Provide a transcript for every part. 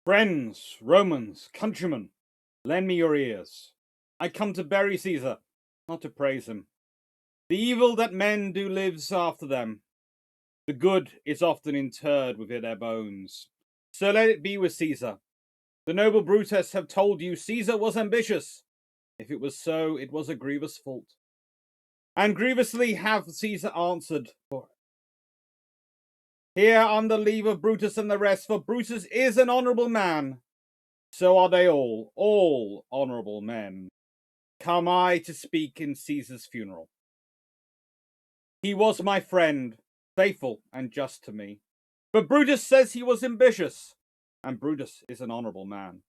Friends, Romans, countrymen, lend me your ears. I come to bury Caesar, not to praise him. The evil that men do lives after them. The good is often interred within their bones. So let it be with Caesar. The noble Brutus have told you Caesar was ambitious. If it was so, it was a grievous fault. And grievously have Caesar answered for it. Here on the leave of Brutus and the rest, for Brutus is an honourable man. So are they all honourable men. Come I to speak in Caesar's funeral. He was my friend, faithful and just to me. But Brutus says he was ambitious, and Brutus is an honourable man.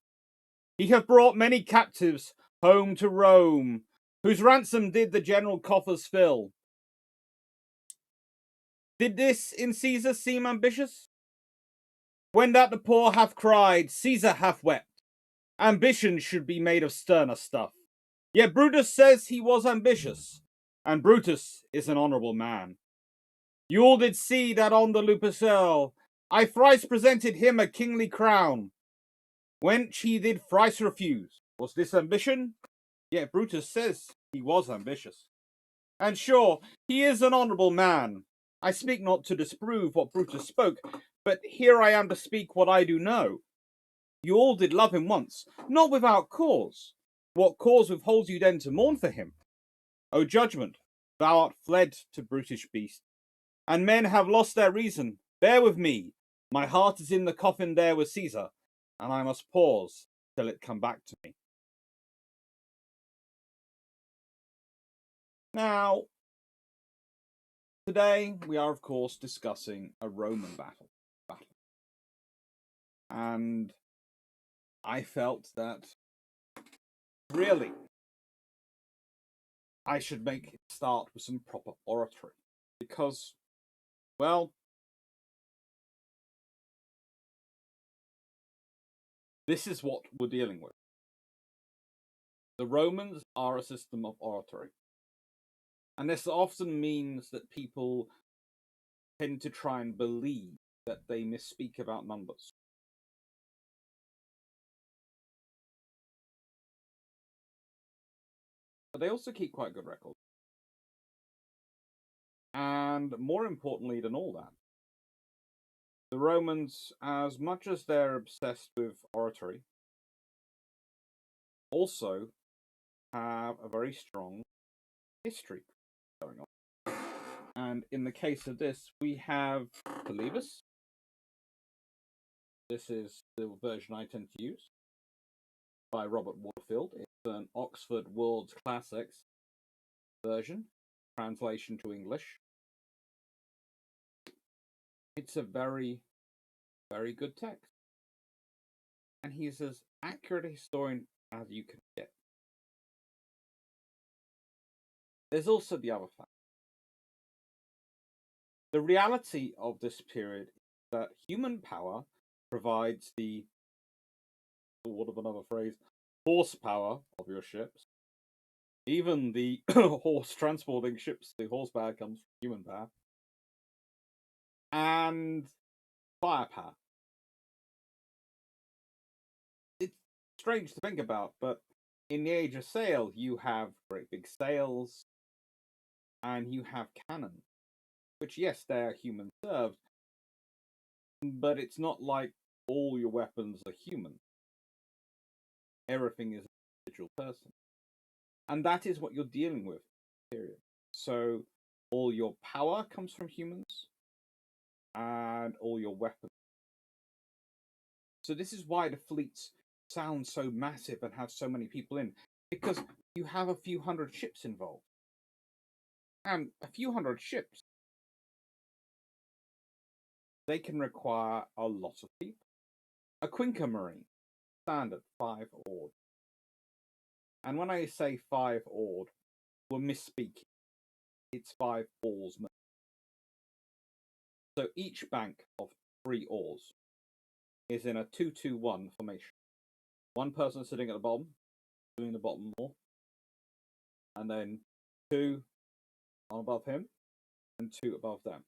He hath brought many captives home to Rome, whose ransom did the general coffers fill. Did this in Caesar seem ambitious? When that the poor hath cried, Caesar hath wept. Ambition should be made of sterner stuff. Yet Brutus says he was ambitious, and Brutus is an honourable man. You all did see that on the Lupercal I thrice presented him a kingly crown, which he did thrice refuse. Was this ambition? Yet Brutus says he was ambitious. And sure, he is an honourable man. I speak not to disprove what Brutus spoke, but here I am to speak what I do know. You all did love him once, not without cause. What cause withholds you then to mourn for him? O judgment, thou art fled to brutish beast, and men have lost their reason. Bear with me. My heart is in the coffin there with Caesar, and I must pause till it come back to me. Now, today we are, of course, discussing a Roman battle. And I felt that, really, I should make it start with some proper oratory. Because, well, this is what we're dealing with. The Romans are a system of oratory. And this often means that people tend to try and believe that they misspeak about numbers. But they also keep quite good records. And more importantly than all that, the Romans, as much as they're obsessed with oratory, also have a very strong history going on. And in the case of this, we have Polybus. This is the version I tend to use, by Robert Waterfield. It's an Oxford World's Classics version, translation to English. It's a very, very good text. And he's as accurate a historian as you can get. There's also the other fact. The reality of this period is that human power provides the, for want of another phrase, horsepower of your ships. Even the horse transporting ships, the horsepower comes from human power. And firepower. It's strange to think about, but in the Age of Sail, you have great big sails, and you have cannons, which, yes, they're human served, but it's not like all your weapons are human. Everything is an individual person. And that is what you're dealing with, period. So all your power comes from humans, and all your weapons. So this is why the fleets sound so massive and have so many people in, because you have a few hundred ships involved. And a few hundred ships, they can require a lot of people. A Quinca Marine, standard 5 oared. And when I say 5 oared, we're misspeaking. It's 5 oarsmen. So each bank of 3 oars is in a 2-2-1 formation. One person sitting at the bottom, doing the bottom oar, and then 2 on above him, and 2 above them.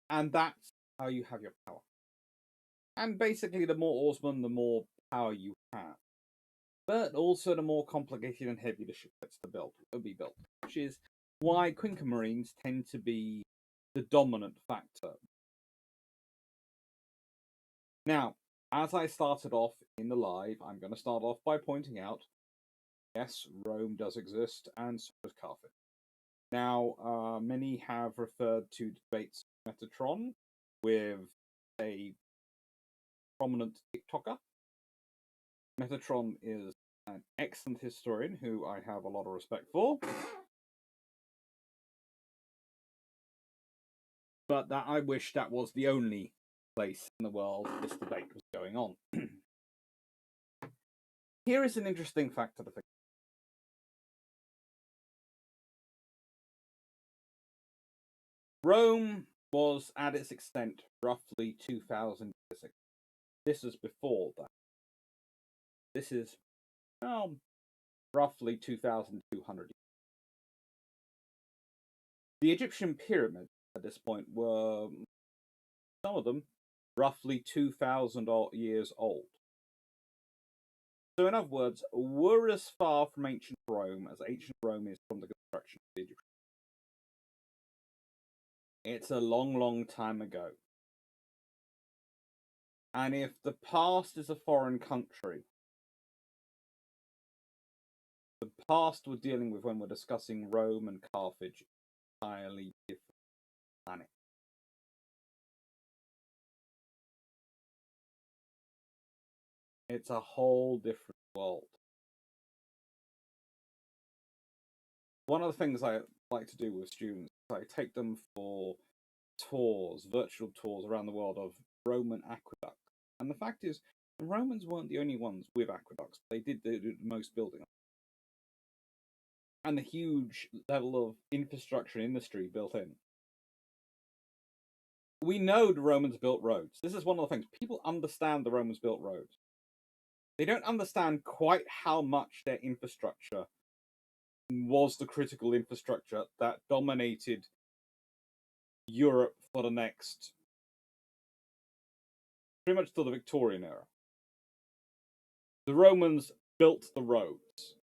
And that's how you have your power. And basically, the more oarsmen, the more power you have. But also, the more complicated and heavy the ship gets to be built, which is why Quinker Marines tend to be the dominant factor. Now, as I started off in the live, I'm going to start off by pointing out, yes, Rome does exist, and so does Carthage. Now, many have referred to debates Metatron with a prominent TikToker. Metatron is an excellent historian who I have a lot of respect for. But that I wish that was the only place in the world this debate was going on. Here is an interesting fact of the thing. Rome was at its extent roughly 2,000 years ago. This is before that. This is roughly 2,200 years. The Egyptian pyramids at this point were, some of them, roughly 2,000 years old. So in other words, we're as far from ancient Rome as ancient Rome is from the construction of the Egyptian. It's a long, long time ago. And if the past is a foreign country, the past we're dealing with when we're discussing Rome and Carthage is entirely different planet. It's a whole different world. One of the things I like to do with students is I take them for tours, virtual tours around the world of Roman aqueducts. And the fact is, the Romans weren't the only ones with aqueducts. They did the most building. And the huge level of infrastructure and industry built in. We know the Romans built roads. This is one of the things. People understand the Romans built roads. They don't understand quite how much their infrastructure was the critical infrastructure that dominated Europe for the next, pretty much till the Victorian era. The Romans built the roads.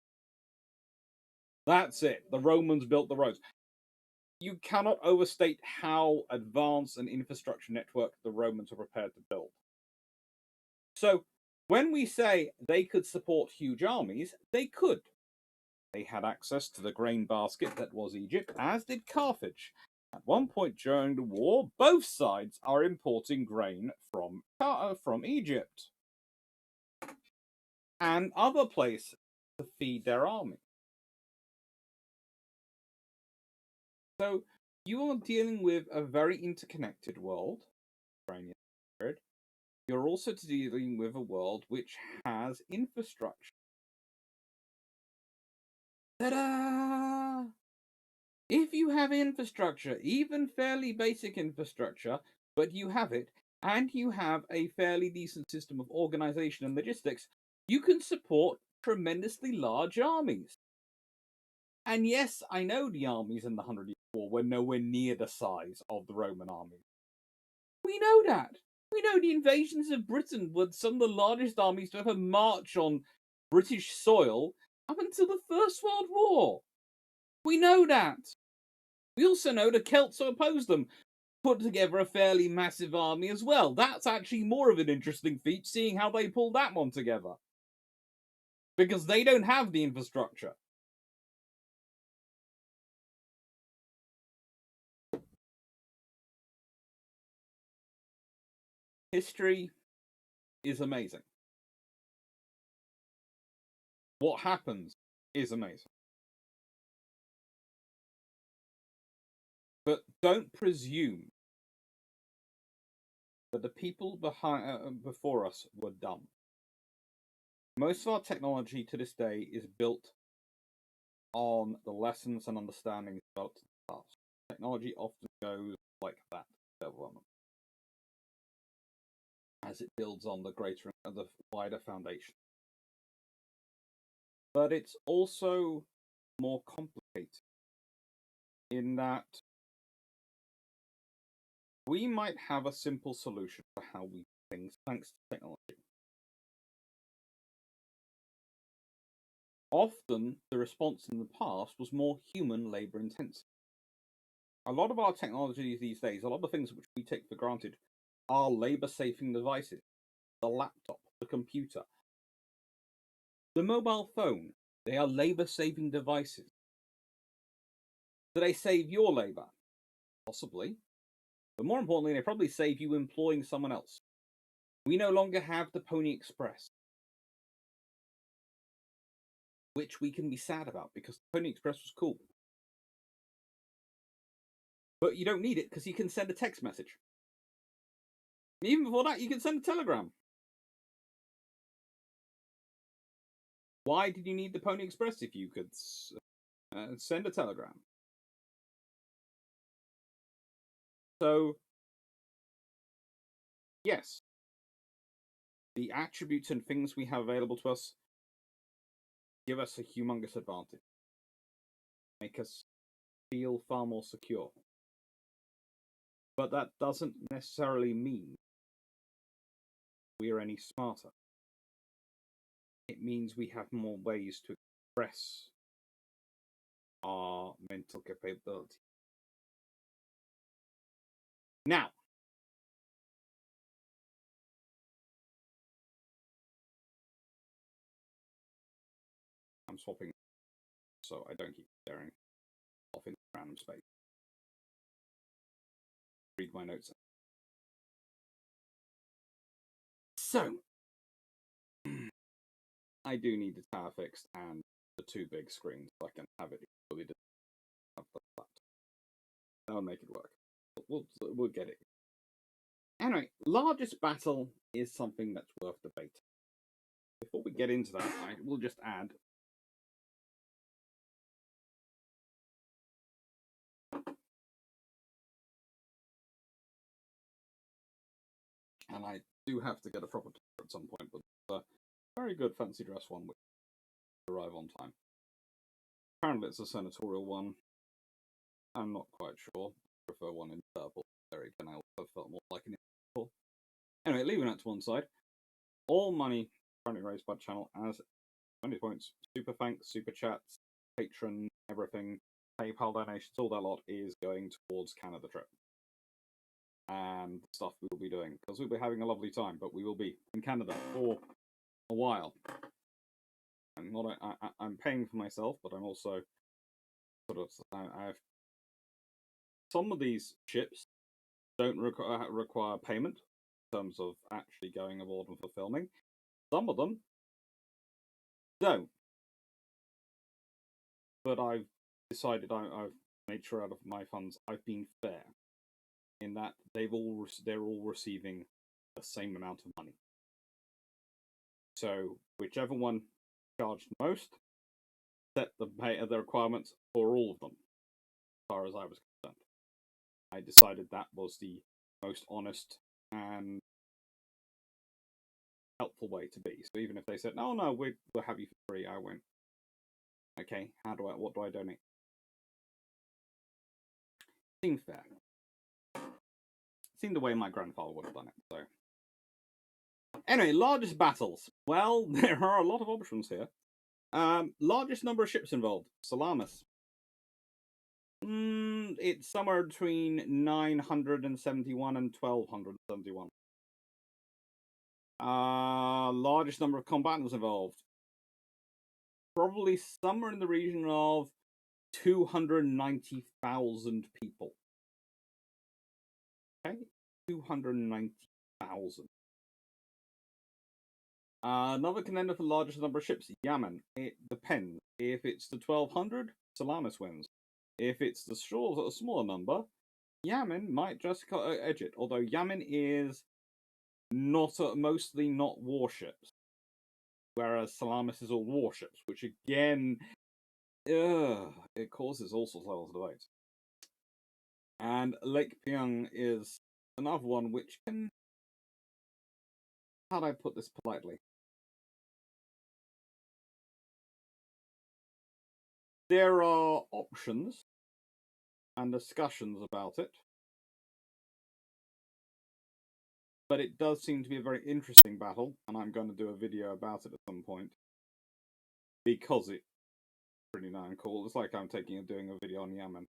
That's it. The Romans built the roads. You cannot overstate how advanced an infrastructure network the Romans were prepared to build. So, when we say they could support huge armies, they could. They had access to the grain basket that was Egypt, as did Carthage. At one point during the war, both sides are importing grain from Egypt and other places to feed their army. So you are dealing with a very interconnected world. You're also dealing with a world which has infrastructure. Ta-da! If you have infrastructure, even fairly basic infrastructure, but you have it, and you have a fairly decent system of organization and logistics, you can support tremendously large armies. And yes, I know the armies in the 100 Year War were nowhere near the size of the Roman army. We know that. We know the invasions of Britain were some of the largest armies to ever march on British soil up until the First World War. We know that. We also know the Celts who opposed them put together a fairly massive army as well. That's actually more of an interesting feat, seeing how they pulled that one together. Because they don't have the infrastructure. History is amazing. What happens is amazing. But don't presume that the people before us were dumb. Most of our technology to this day is built on the lessons and understandings developed in the past. Technology often goes like that development as it builds on the wider foundation. But it's also more complicated in that we might have a simple solution for how we things thanks to technology. Often, the response in the past was more human labor intensive. A lot of our technology these days, a lot of things which we take for granted, are labor saving devices. The laptop, the computer, the mobile phone, they are labor saving devices. Do they save your labor? Possibly. But more importantly, they probably save you employing someone else. We no longer have the Pony Express, which we can be sad about because the Pony Express was cool. But you don't need it because you can send a text message. Even before that, you can send a telegram. Why did you need the Pony Express if you could send a telegram? So, yes, the attributes and things we have available to us give us a humongous advantage. Make us feel far more secure. But that doesn't necessarily mean we're any smarter. It means we have more ways to express our mental capability. Now, I'm swapping so I don't keep staring off in random space. Read my notes. So, I do need the tower fixed and the two big screens so I can have it fully have the flat. That'll make it work. We'll get it. Anyway, largest battle is something that's worth debating. Before we get into that, we'll just add and I do have to get a proper tour at some point, but a very good fancy dress one which will arrive on time. Apparently it's a senatorial one. I'm not quite sure. I prefer one in purple. Very canal. I felt more like an purple. Anyway, leaving that to one side. All money currently raised by the channel as 20 points. Super thanks, super chats, patron, everything, PayPal donations, all that lot is going towards Canada trip. And stuff we will be doing because we'll be having a lovely time, but we will be in Canada for a while. And not I'm paying for myself, but I'm also sort of I've some of these ships don't require payment in terms of actually going aboard and for filming. Some of them don't, but I've decided I've made sure out of my funds I've been fair in that they're all receiving the same amount of money. So whichever one charged most set the requirements for all of them. As far as I was concerned, I decided that was the most honest and helpful way to be. So even if they said, "No, we'll have you for free," I went, "Okay, what do I donate?" Seemed fair. Seemed the way my grandfather would have done it. So anyway, largest battles. Well, there are a lot of options here. Largest number of ships involved. Salamis. It's somewhere between 971 and 1271. Largest number of combatants involved. Probably somewhere in the region of 290,000 people. Okay, 290,000. Another contender for largest number of ships, Yemen. It depends. If it's the 1200, Salamis wins. If it's the smaller number, Yemen might just edge it. Although Yemen is mostly not warships, whereas Salamis is all warships, which again, it causes all sorts of levels of debate. And Lake Pyong is another one which can, how do I put this politely? There are options and discussions about it, but it does seem to be a very interesting battle, and I'm going to do a video about it at some point because it's pretty darn cool. It's like I'm doing a video on Yemen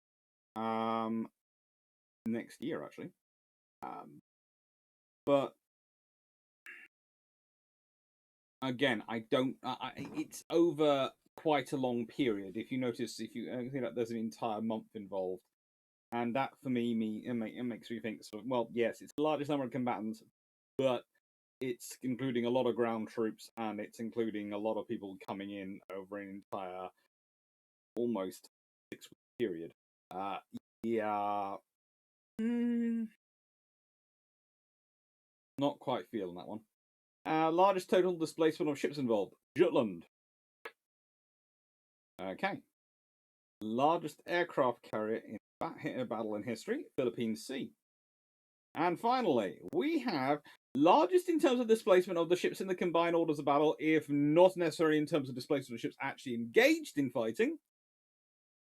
next year, actually. But again, I don't. It's over quite a long period. If you notice, if you think that there's an entire month involved, and that for me, it makes me think. So, well, yes, it's the largest number of combatants, but it's including a lot of ground troops, and it's including a lot of people coming in over an entire, almost 6-week period. Yeah. Not quite feeling that one. Largest total displacement of ships involved, Jutland. Okay. Largest aircraft carrier in a battle in history, Philippine Sea. And finally, we have largest in terms of displacement of the ships in the combined orders of battle, if not necessary in terms of displacement of ships actually engaged in fighting.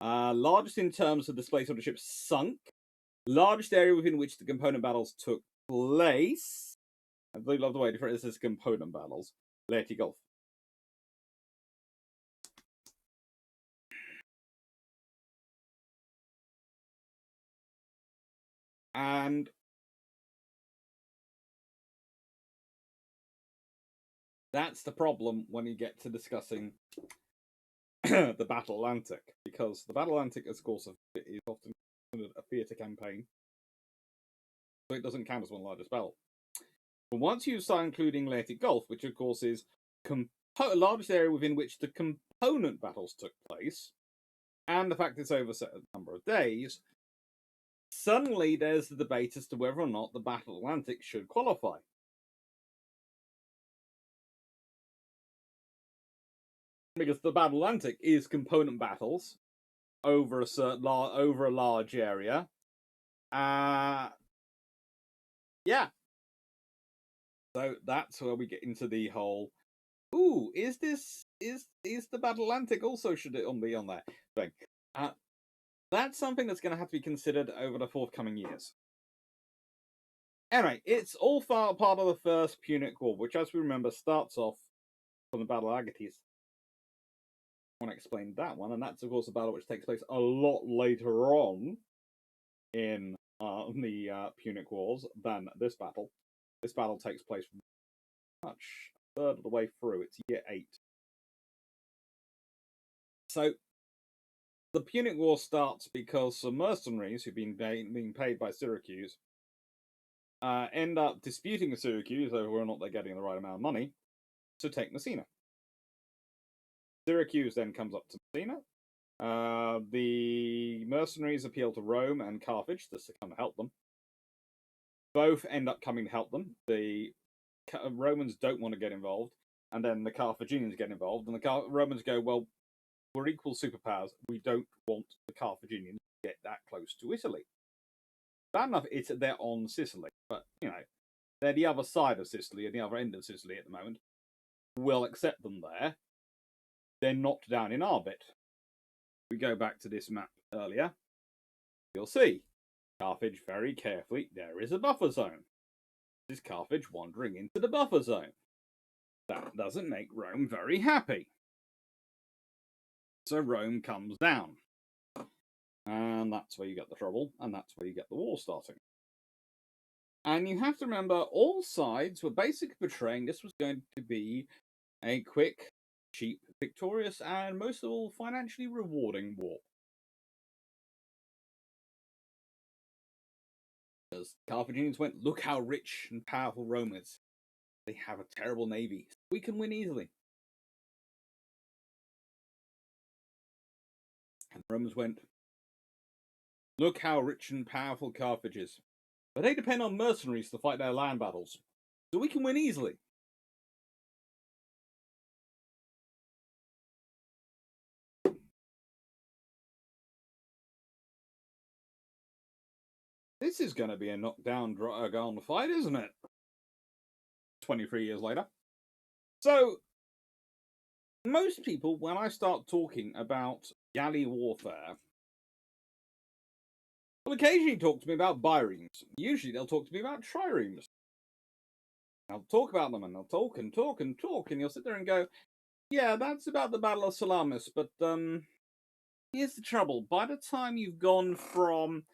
Largest in terms of displacement of ships sunk. Largest area within which the component battles took place. I really love the way different this is component battles. Leyte Gulf. And that's the problem when you get to discussing the Battle Atlantic, because the Battle Atlantic, of course, is often considered a theatre campaign, so it doesn't count as one largest battle. But once you start including Leyte Gulf, which of course is largest area within which the component battles took place, and the fact it's over a set number of days, suddenly there's the debate as to whether or not the Battle Atlantic should qualify. Because the Battle Atlantic is component battles over a large area. Yeah. So that's where we get into the whole. Ooh, is the Battle Atlantic also should it be on there thing? That's something that's going to have to be considered over the forthcoming years. Anyway, it's all part of the First Punic War, which, as we remember, starts off from the Battle of Agatis. I want to explain that one, and that's of course a battle which takes place a lot later on in the Punic Wars than this battle. This battle takes place much a third of the way through. It's year 8. So the Punic War starts because some mercenaries who've been being paid by Syracuse end up disputing with Syracuse over whether or not they're getting the right amount of money to take Messina. Syracuse then comes up to Messina. The mercenaries appeal to Rome and Carthage just to come and help them. Both end up coming to help them. The Romans don't want to get involved, and then the Carthaginians get involved, and the Romans go, well, we're equal superpowers. We don't want the Carthaginians to get that close to Italy. Bad enough, they're on Sicily, but, they're the other side of Sicily, and the other end of Sicily at the moment. We'll accept them there. They're not down in our bit. We go back to this map earlier. You'll see Carthage very carefully. There is a buffer zone. This is Carthage wandering into the buffer zone. That doesn't make Rome very happy. So Rome comes down. And that's where you get the trouble, and that's where you get the war starting. And you have to remember, all sides were basically portraying this was going to be a quick, cheap, victorious, and most of all, financially rewarding war. Because Carthaginians went, look how rich and powerful Rome is. They have a terrible navy. We can win easily. And the Romans went, look how rich and powerful Carthage is. But they depend on mercenaries to fight their land battles. So we can win easily. This is going to be a knockdown, gone fight, isn't it? 23 years later. So, most people, when I start talking about galley warfare, will occasionally talk to me about biremes. Usually they'll talk to me about triremes. I'll talk about them, and they'll talk and talk and talk, and you'll sit there and go, yeah, that's about the Battle of Salamis, but here's the trouble. By the time you've gone from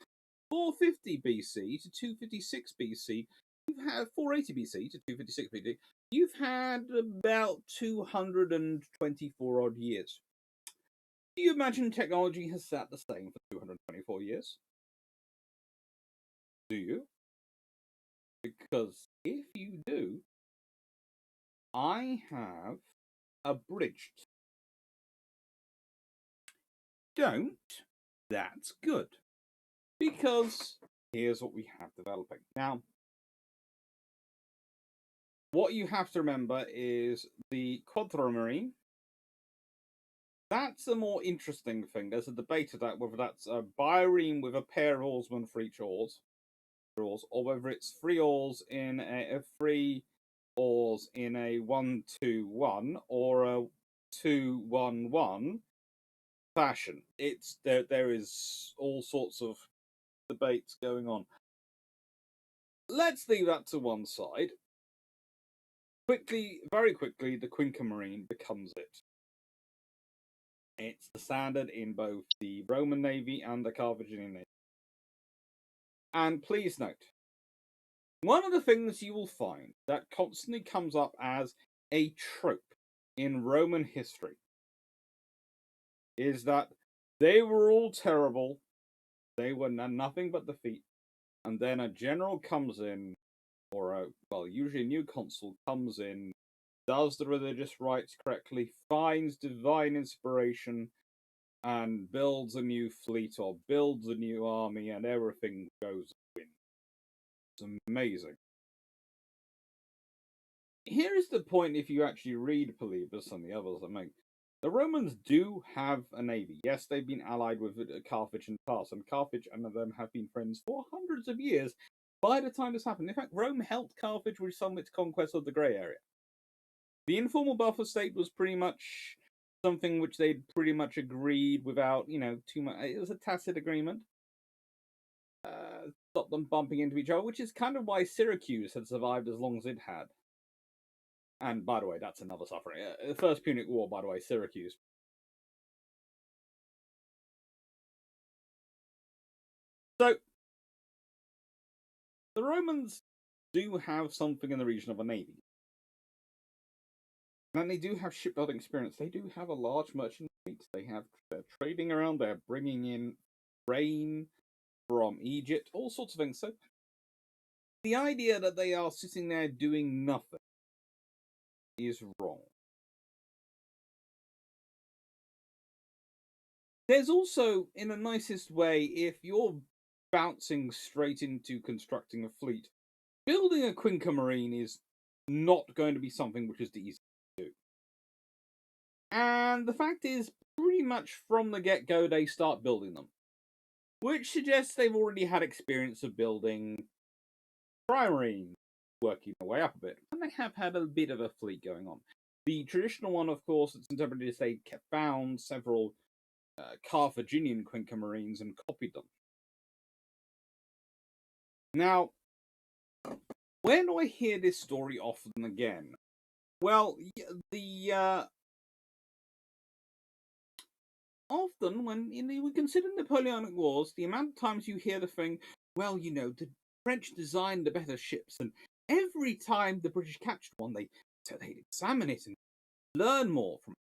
450 BC to 256 BC, you've had 480 BC to 256 BC, you've had about 224 odd years. Do you imagine technology has sat the same for 224 years? Do you? Because if you do, I have abridged. Don't. That's good. Because here's what we have developing. Now, what you have to remember is the quadrimarine. That's a more interesting thing. There's a debate about whether that's a bireme with a pair of oarsmen for each oars, or whether it's three oars in a 1-2-1 or a 2-1-1 fashion. There is all sorts of debates going on. Let's leave that to one side. Very quickly, the quinquemarine becomes it. It's the standard in both the Roman Navy and the Carthaginian Navy. And please note, one of the things you will find that constantly comes up as a trope in Roman history is that they were all terrible, they were nothing but defeat, and then a general comes in, usually a new consul comes in, does the religious rites correctly, finds divine inspiration, and builds a new fleet or builds a new army, and everything goes win. It's amazing. Here is the point if you actually read Polybus and the others that make. The Romans do have a navy. Yes, they've been allied with Carthage in the past, and Carthage and them have been friends for hundreds of years by the time this happened. In fact, Rome helped Carthage with some of its conquest of the Grey Area. The informal buffer state was pretty much something which they'd pretty much agreed without, too much. It was a tacit agreement. Stop them bumping into each other, which is kind of why Syracuse had survived as long as it had. And by the way, that's another suffering. The First Punic War, by the way, Syracuse. So, the Romans do have something in the region of a navy. And they do have shipbuilding experience. They do have a large merchant fleet. They're trading around. They're bringing in grain from Egypt, all sorts of things. So, the idea that they are sitting there doing nothing is wrong. There's also, in the nicest way, if you're bouncing straight into constructing a fleet, building a quinquemarine is not going to be something which is the easiest to do. And the fact is, pretty much from the get-go, they start building them. Which suggests they've already had experience of building trimarines, working their way up a bit. And they have had a bit of a fleet going on. The traditional one, of course, it's interpreted as they found several Carthaginian quinquemarines and copied them. Now, where do I hear this story often again? Well, often when we consider Napoleonic Wars, the amount of times you hear the thing, well, the French designed the better ships, and every time the British captured one, they'd examine it and learn more from it.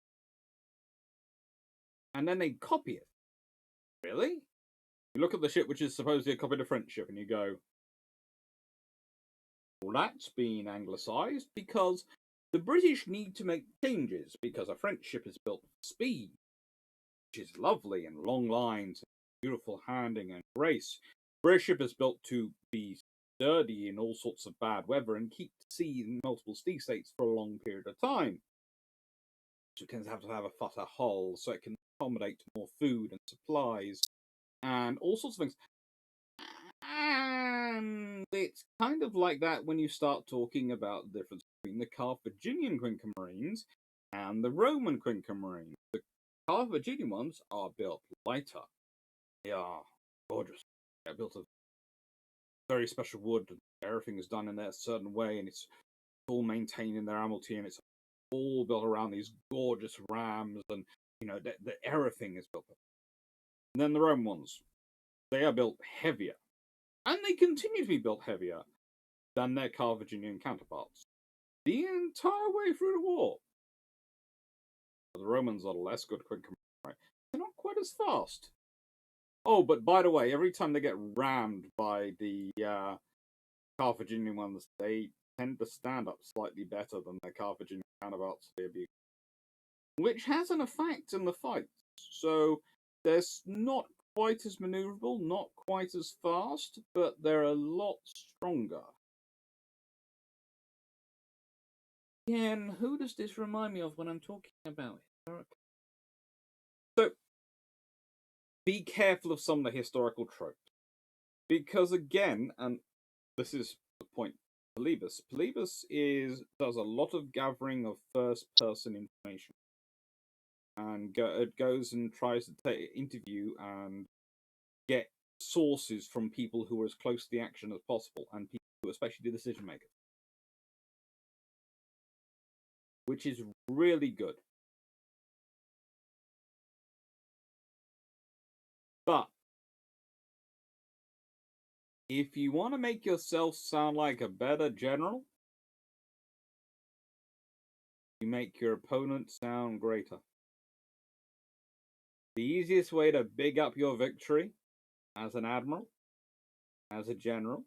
And then they'd copy it. Really? You look at the ship which is supposedly a copy of the French ship, and you go, well, that's been anglicised because the British need to make changes because a French ship is built for speed, which is lovely, and long lines, and beautiful handling and grace. British ship is built to be sturdy in all sorts of bad weather and keep the sea in multiple sea states for a long period of time. So it tends to have a fatter hull so it can accommodate more food and supplies and all sorts of things. And it's kind of like that when you start talking about the difference between the Carthaginian quinquemarines and the Roman quinquemarines. The Carthaginian ones are built lighter. They are gorgeous. They're built of very special wood. Everything is done in a certain way, and it's all maintaining their Admiralty, and it's all built around these gorgeous rams, and everything is built. And then the Roman ones, they are built heavier, and they continue to be built heavier than their Carthaginian counterparts the entire way through the war. But the Romans are less good quick command, right? They're not quite as fast. Oh, but by the way, every time they get rammed by the Carthaginian ones, they tend to stand up slightly better than their Carthaginian counterparts, which has an effect in the fight. So they're not quite as maneuverable, not quite as fast, but they're a lot stronger. Again, who does this remind me of when I'm talking about it? So, be careful of some of the historical tropes. Because again, and this is the point, Polybus does a lot of gathering of first-person information. And it goes and tries to interview and get sources from people who are as close to the action as possible, and people who especially the decision makers. Which is really good. But if you want to make yourself sound like a better general, you make your opponent sound greater. The easiest way to big up your victory as an admiral, as a general,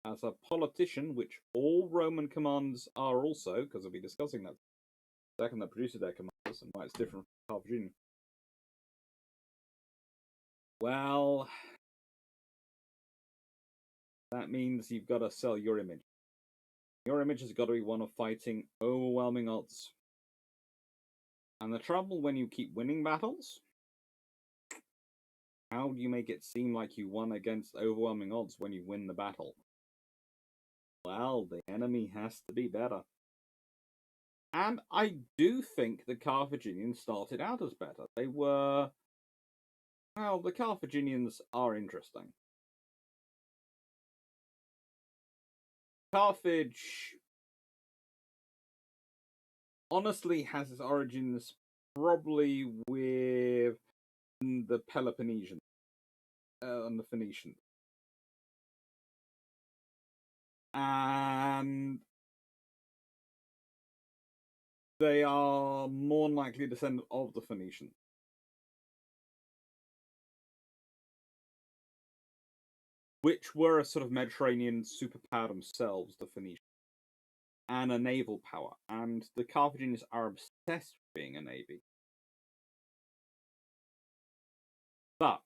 as a politician, which all Roman commands are also, because I'll be discussing that second that produces their commanders and why it's different from Carthaginian. Well, that means you've got to sell your image. Your image has got to be one of fighting overwhelming odds. And the trouble when you keep winning battles, how do you make it seem like you won against overwhelming odds when you win the battle? Well, the enemy has to be better. And I do think the Carthaginians started out as better. They were... Well, the Carthaginians are interesting. Carthage honestly has its origins probably with the Peloponnesians and the Phoenicians. And they are more likely descendant of the Phoenicians. Which were a sort of Mediterranean superpower themselves, the Phoenicians. And a naval power. And the Carthaginians are obsessed with being a navy. But,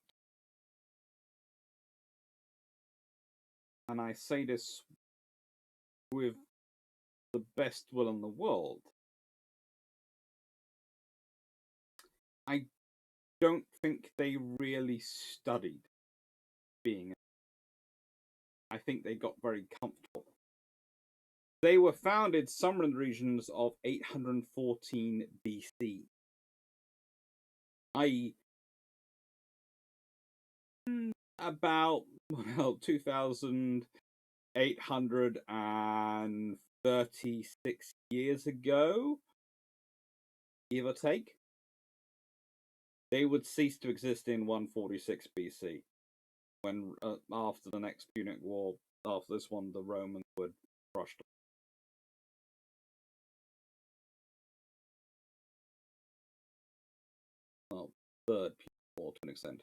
and I say this with the best will in the world, I don't think they really studied being. I think they got very comfortable. They were founded somewhere in the regions of 814 BC. I.e., about 2,836 years ago, give or take. They would cease to exist in 146 BC, when after the next Punic War, after this one, the Romans would crush them. Well, third Punic War to an extent.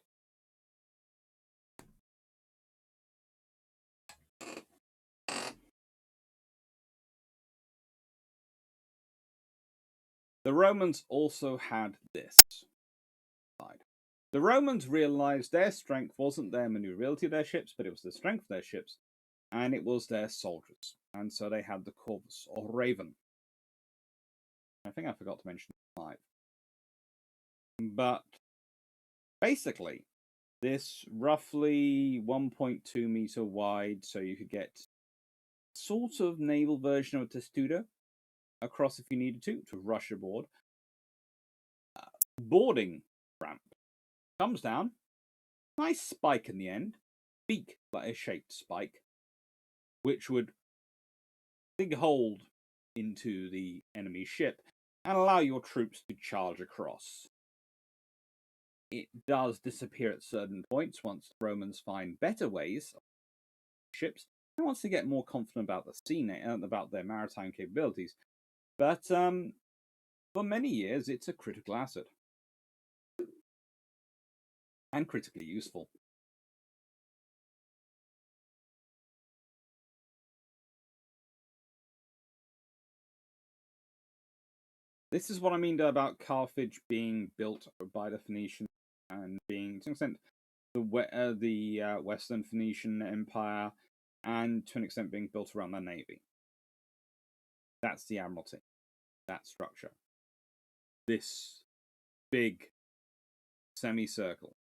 The Romans also had this side. The Romans realized their strength wasn't their maneuverability of their ships, but it was the strength of their ships, and it was their soldiers. And so they had the corvus, or raven. I think I forgot to mention 5. But basically, this roughly 1.2 meter wide, so you could get sort of naval version of a testudo across if you needed to rush aboard. Boarding ramp comes down, nice spike in the end, beak like a shaped spike, which would hold into the enemy ship and allow your troops to charge across. It does disappear at certain points once the Romans find better ways of ships and once they get more confident about the sea about their maritime capabilities. But for many years, it's a critical asset and critically useful. This is what I mean about Carthage being built by the Phoenicians and being, to an extent, the Western Phoenician Empire, and to an extent being built around their navy. That's the Admiralty, that structure. This big semicircle.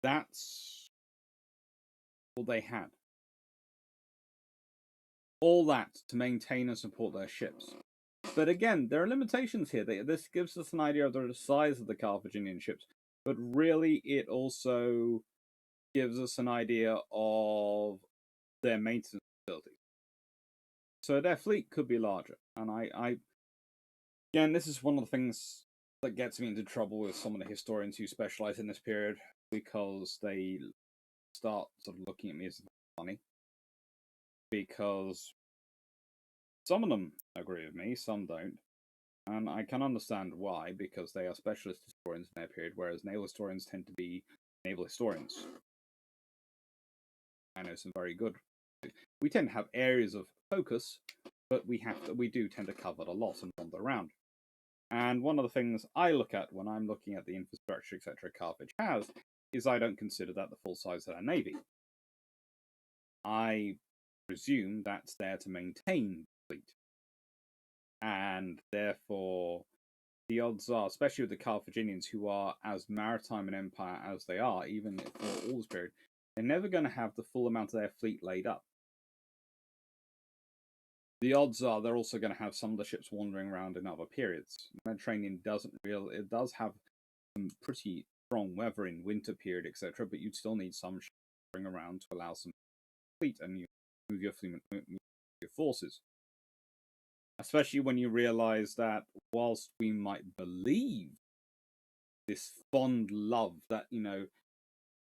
That's what they had. All that to maintain and support their ships. But again, there are limitations here. This gives us an idea of the size of the Carthaginian ships, but really it also gives us an idea of their maintenance abilities. So their fleet could be larger. And again, this is one of the things that gets me into trouble with some of the historians who specialize in this period, because they start sort of looking at me as funny. Because some of them agree with me, some don't. And I can understand why, because they are specialist historians in their period, whereas naval historians tend to be naval historians. I know some very good. We tend to have areas of focus, but we do tend to cover a lot and wander around. And one of the things I look at when I'm looking at the infrastructure, etc., Carthage has, is I don't consider that the full size of their navy. I presume that's there to maintain the fleet. And therefore, the odds are, especially with the Carthaginians, who are as maritime an empire as they are, even for all this period, they're never going to have the full amount of their fleet laid up. The odds are they're also going to have some of the ships wandering around in other periods. The Mediterranean it does have some pretty strong weather in winter period, etc., but you'd still need some ships wandering around to allow some fleet and you move your forces. Especially when you realize that whilst we might believe this fond love that,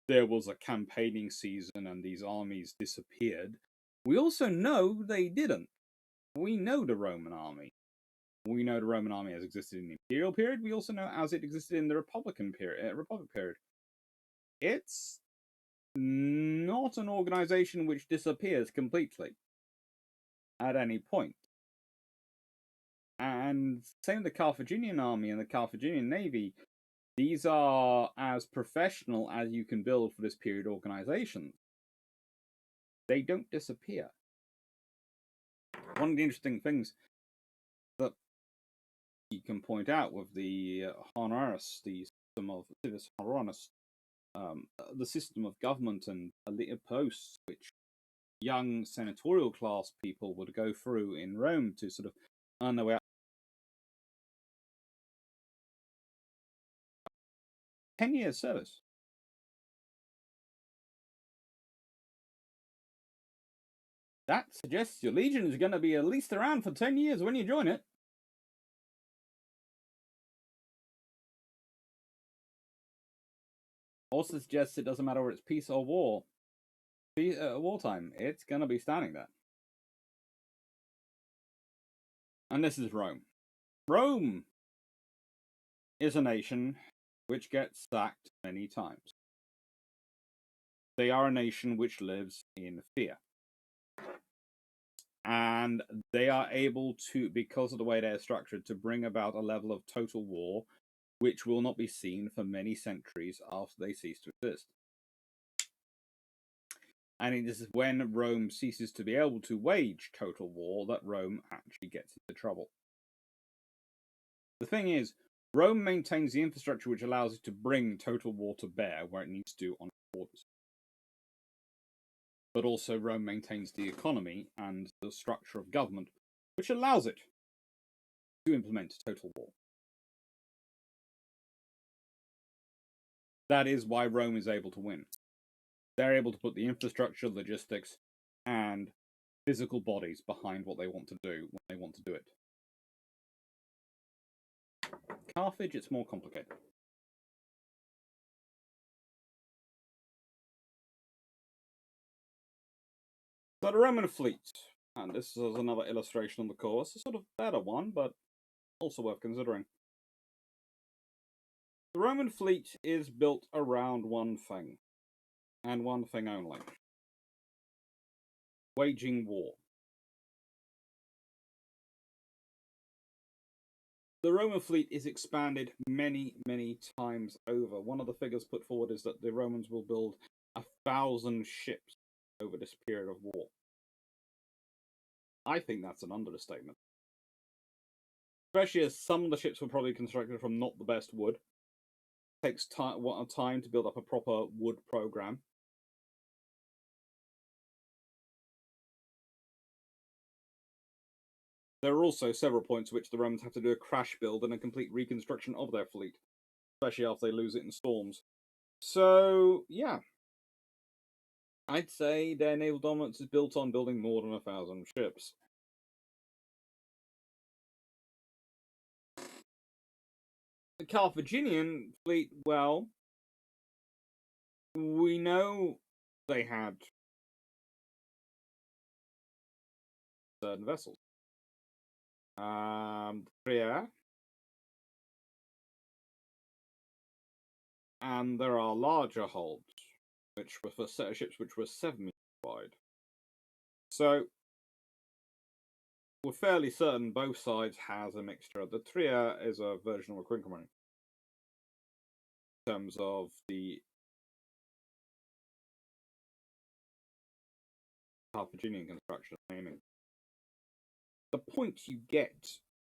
there was a campaigning season and these armies disappeared, we also know they didn't. We know the Roman army. We know the Roman army has existed in the imperial period. We also know as it existed in the Republic period. It's not an organization which disappears completely at any point. And same with the Carthaginian army and the Carthaginian navy. These are as professional as you can build for this period organizations. They don't disappear. One of the interesting things that you can point out with the honoris, the system of civis honoris, the system of government and posts which young senatorial class people would go through in Rome to sort of earn their way up. 10 years service. That suggests your legion is going to be at least around for 10 years when you join it. Also suggests it doesn't matter whether it's peace or war. Wartime, it's going to be standing there. And this is Rome. Rome is a nation which gets sacked many times. They are a nation which lives in fear. And they are able to, because of the way they're structured, to bring about a level of total war which will not be seen for many centuries after they cease to exist. And it is when Rome ceases to be able to wage total war that Rome actually gets into trouble. The thing is, Rome maintains the infrastructure which allows it to bring total war to bear where it needs to on its borders. But also Rome maintains the economy and the structure of government which allows it to implement total war. That is why Rome is able to win. They're able to put the infrastructure, logistics, and physical bodies behind what they want to do when they want to do it. Carthage, it's more complicated. So the Roman fleet, and this is another illustration on the course, a sort of better one, but also worth considering. The Roman fleet is built around one thing, and one thing only: waging war. The Roman fleet is expanded many, many times over. One of the figures put forward is that the Romans will build 1,000 ships over this period of war. I think that's an understatement. Especially as some of the ships were probably constructed from not the best wood. It takes time to build up a proper wood program. There are also several points at which the Romans have to do a crash build and a complete reconstruction of their fleet, especially after they lose it in storms. So, yeah. I'd say their naval dominance is built on building more than 1,000 ships. The Carthaginian fleet, well, we know they had certain vessels. Trier, and there are larger holds, which were for a set of ships which were 7 meters wide. So we're fairly certain both sides has a mixture. The Trier is a version of a quinquemarine in terms of the Carthaginian construction of naming. The point you get,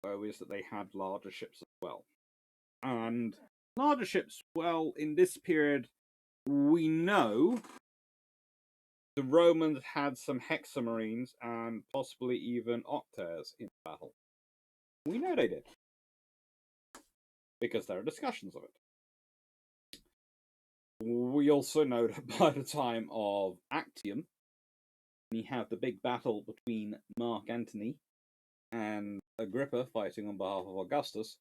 though, is that they had larger ships as well. And larger ships, well, in this period, we know the Romans had some hexamarines and possibly even octares in battle. We know they did, because there are discussions of it. We also know that by the time of Actium, we have the big battle between Mark Antony and Agrippa fighting on behalf of Augustus.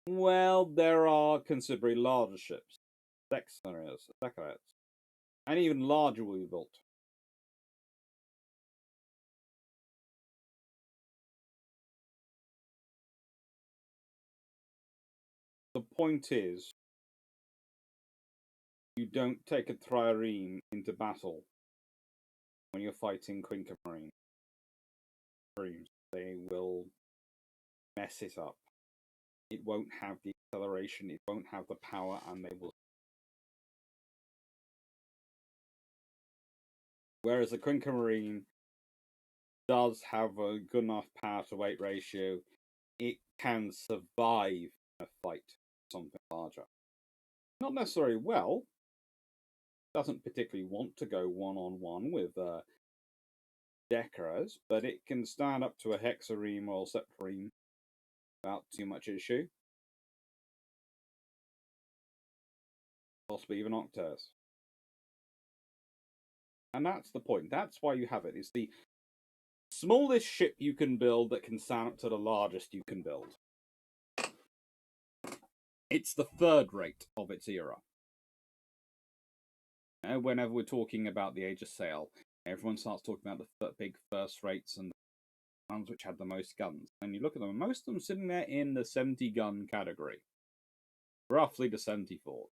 Well, there are considerably larger ships, Dexiaries, and even larger will be built. The point is, you don't take a trireme into battle when you're fighting quinquemarine. They will mess it up. It won't have the acceleration, it won't have the power, and they will. Whereas a quinquemarine does have a good enough power to weight ratio, it can survive a fight with something larger. Not necessarily well. Doesn't particularly want to go one-on-one with Decaras, but it can stand up to a hexareme or septareme without too much issue. Possibly even octaves. And that's the point. That's why you have it. It's the smallest ship you can build that can stand up to the largest you can build. It's the third rate of its era. Whenever we're talking about the Age of Sail, everyone starts talking about the big first rates and the ones which had the most guns. And you look at them, most of them sitting there in the 70-gun category. Roughly the 74.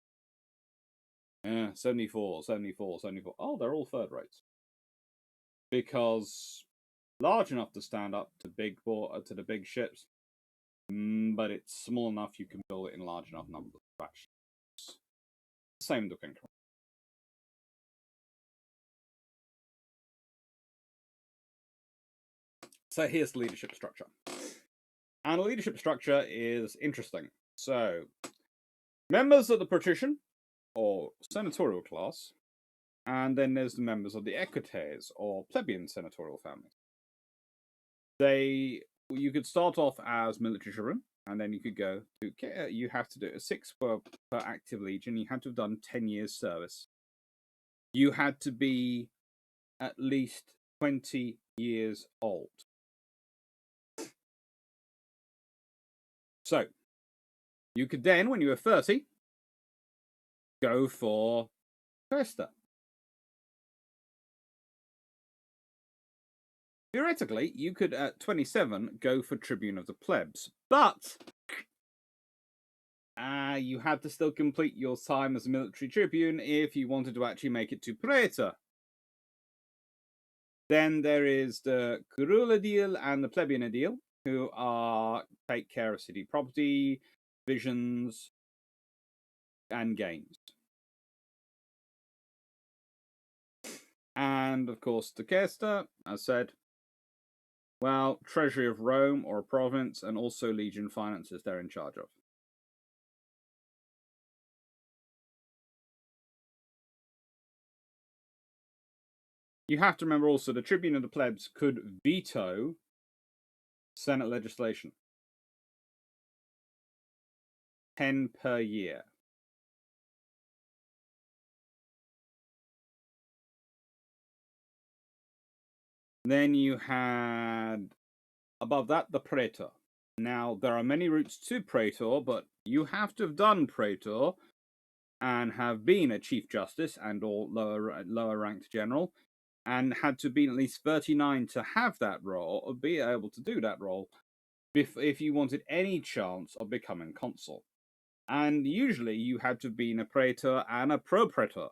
Yeah, 74, 74, 74. Oh, they're all third rates. Because large enough to stand up to the big ships, but it's small enough you can build it in large enough numbers. Same to quinquemarine. So here's the leadership structure. And the leadership structure is interesting. So, members of the patrician, or senatorial class, and then there's the members of the equites, or plebeian senatorial family. You could start off as military shirun, and then you could go to, you have to do a 6 per active legion, you had to have done 10 years service. You had to be at least 20 years old. So, you could then, when you were 30, go for Quaestor. Theoretically, you could, at 27, go for Tribune of the Plebs, but you had to still complete your time as a military tribune if you wanted to actually make it to Praetor. Then there is the Curule Edile and the Plebeian Edile, who take care of city property, visions, and games. And, of course, the Quaestor, as said, well, Treasury of Rome or a province, and also Legion finances they're in charge of. You have to remember also the Tribune of the Plebs could veto Senate legislation. 10 per year. Then you had, above that, the Praetor. Now, there are many routes to Praetor, but you have to have done Praetor and have been a Chief Justice and or lower ranked general, and had to be at least 39 to have that role, or be able to do that role, if you wanted any chance of becoming consul. And usually you had to have been a Praetor and a Pro-Praetor.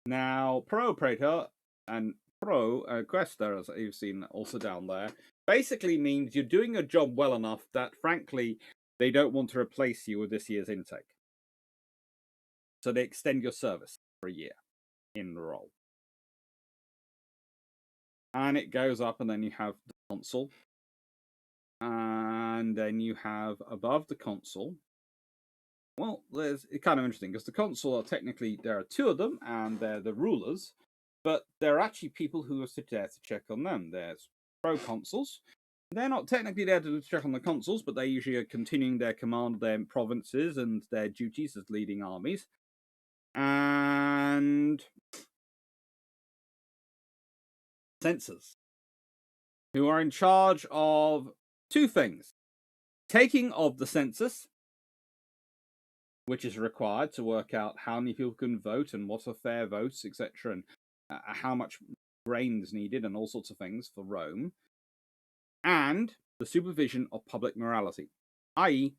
Now, Pro-Praetor and Pro-Quaestor, as you've seen also down there, basically means you're doing your job well enough that, frankly, they don't want to replace you with this year's intake. So they extend your service for a year in the role. And it goes up, and then you have the consul. And then you have, above the consul, well, it's kind of interesting, because the consul are technically, there are two of them, and they're the rulers, but there are actually people who are there to check on them. There's pro-consuls. They're not technically there to check on the consuls, but they usually are continuing their command of their provinces and their duties as leading armies. And censors, who are in charge of two things. Taking of the census, which is required to work out how many people can vote and what are fair votes, etc., and how much grain is needed and all sorts of things for Rome, and the supervision of public morality, i.e.,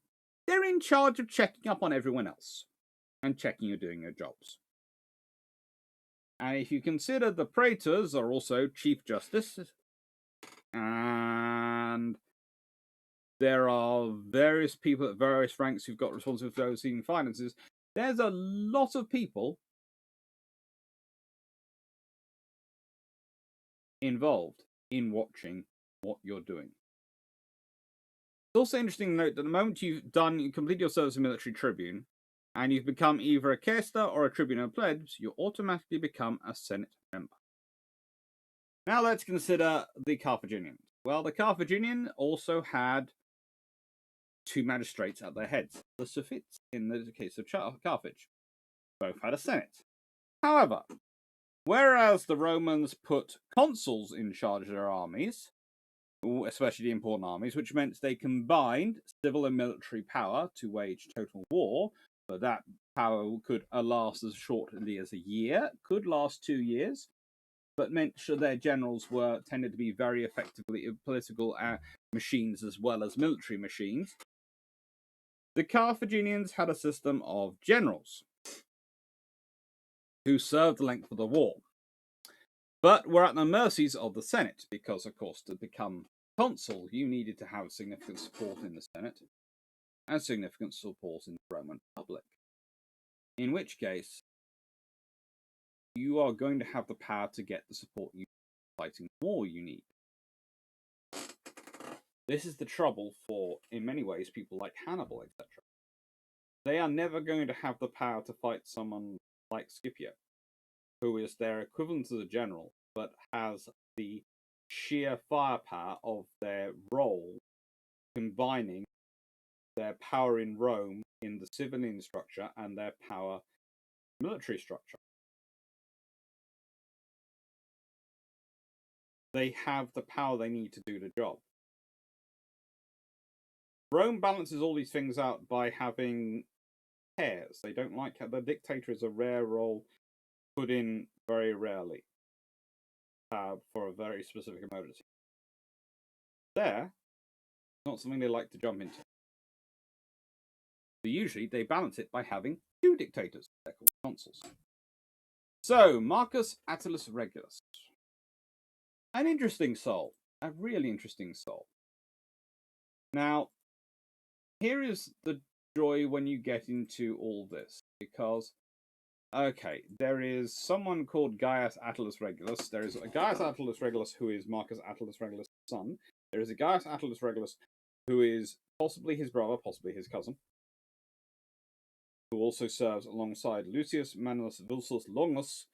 they're in charge of checking up on everyone else and checking you're doing your jobs. And if you consider the praetors are also chief justices, and there are various people at various ranks who've got responsibility for overseeing finances, there's a lot of people involved in watching what you're doing. It's also interesting to note that the moment you complete your service as a military tribune, and you've become either a Quaestor or a Tribune of Plebs, you automatically become a Senate member. Now let's consider the Carthaginians. Well, the Carthaginian also had two magistrates at their heads, the Suffets, in the case of Carthage. Both had a Senate. However, whereas the Romans put consuls in charge of their armies, especially the important armies, which meant they combined civil and military power to wage total war, but that power could last as shortly as a year, could last 2 years, but meant sure their generals tended to be very effectively political machines as well as military machines. The Carthaginians had a system of generals who served the length of the war, but were at the mercies of the Senate, because, of course, to become consul, you needed to have significant support in the Senate and significant support in the Roman Republic. In which case, you are going to have the power to get the support you fighting the war you need. This is the trouble for, in many ways, people like Hannibal, etc. They are never going to have the power to fight someone like Scipio, who is their equivalent to the general, but has the sheer firepower of their role, combining their power in Rome in the civilian structure and their power military structure. They have the power they need to do the job. Rome balances all these things out by having pairs. They don't like the dictator is a rare role put in very rarely for a very specific emergency. There, not something they like to jump into. So usually they balance it by having two dictators. They're called consuls. So Marcus Attalus Regulus, an interesting soul, a really interesting soul. Now, here is the joy when you get into all this, because okay, there is someone called Gaius Attalus Regulus. There is a Gaius Attalus Regulus who is Marcus Attalus Regulus' son. There is a Gaius Attalus Regulus who is possibly his brother, possibly his cousin, who also serves alongside Lucius Manlius Vulsus Longus,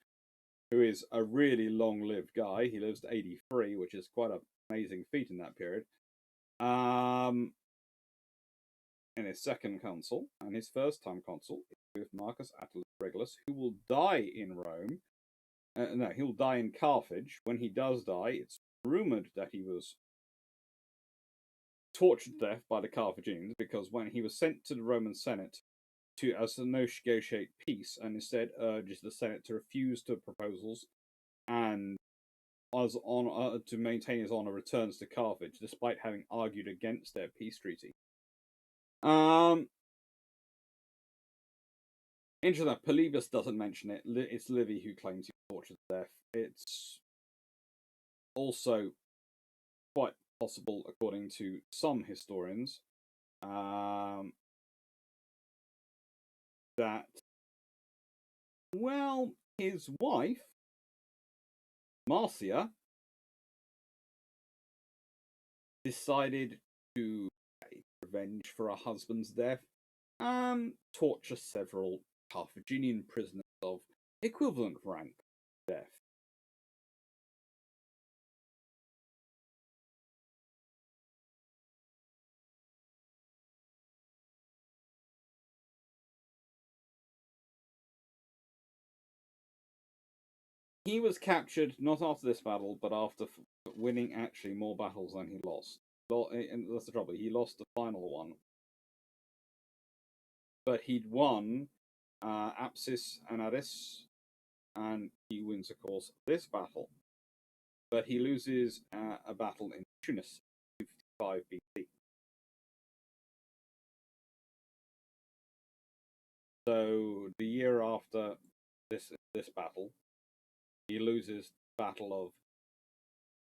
who is a really long-lived guy. He lives to 83, which is quite an amazing feat in that period. In his second consul, and his first-time consul is with Marcus Attalus Regulus, who will die in Rome. No, he'll die in Carthage. When he does die, it's rumored that he was tortured to death by the Carthaginians, because when he was sent to the Roman Senate to negotiate peace, and instead urges the Senate to refuse to proposals, and to maintain his honor, returns to Carthage, despite having argued against their peace treaty. Interesting that Polybius doesn't mention it. It's Livy who claims he was tortured to death. It's also quite possible, according to some historians, that, well, his wife, Marcia, decided to take revenge for her husband's death and torture several Carthaginian prisoners of equivalent rank to death. He was captured not after this battle, but after winning actually more battles than he lost. And that's the trouble. He lost the final one, but he'd won Apsis and Aris, and he wins, of course, this battle. But he loses a battle in Tunis, 255 BC. So the year after this battle, he loses the Battle of,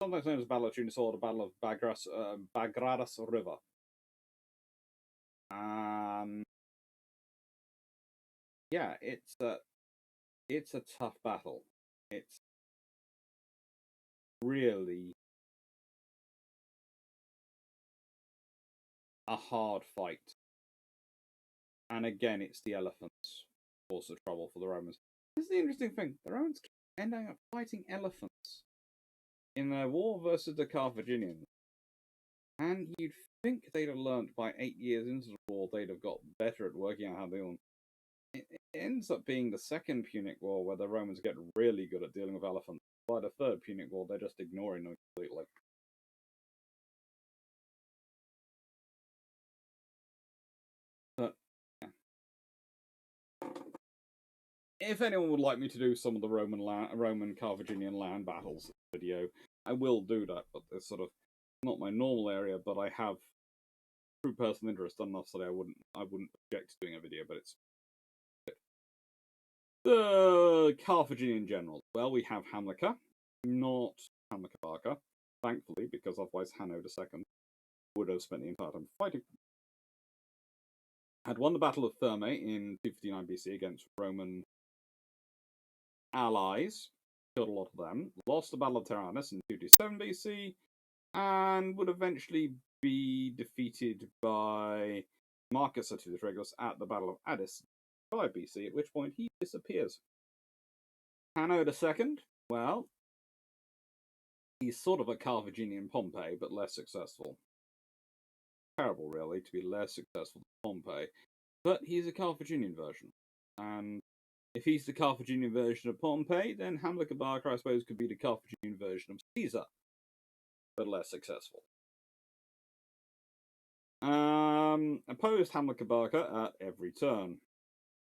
sometimes known as the Battle of Tunis, or the Battle of Bagradas River. Yeah, it's a tough battle. It's really a hard fight. And again, it's the elephants cause the trouble for the Romans. This is the interesting thing. The Romans ending up fighting elephants in their war versus the Carthaginians. And you'd think they'd have learned by 8 years into the war, they'd have got better at working out how to deal with them. It ends up being the Second Punic War where the Romans get really good at dealing with elephants. By the Third Punic War, they're just ignoring them completely. But yeah. If anyone would like me to do some of the Roman Carthaginian land battles video, I will do that. But it's sort of not my normal area. But I have true personal interest enough that I wouldn't object to doing a video. But it's the Carthaginian generals. Well, we have Hamilcar, not Hamilcar Barca, thankfully, because otherwise Hanno II would have spent the entire time fighting. Had won the Battle of Thermae in 259 BC against Roman allies, killed a lot of them, lost the Battle of Tyrannus in 227 BC, and would eventually be defeated by Marcus Attalus Regulus at the Battle of Addis, 5 BC, at which point he disappears. Hanno II, well, he's sort of a Carthaginian Pompey, but less successful. Terrible, really, to be less successful than Pompey, but he's a Carthaginian version. And If he's the Carthaginian version of Pompey, then Hamilcar Barca, I suppose, could be the Carthaginian version of Caesar, but less successful. Opposed Hamilcar Barca at every turn.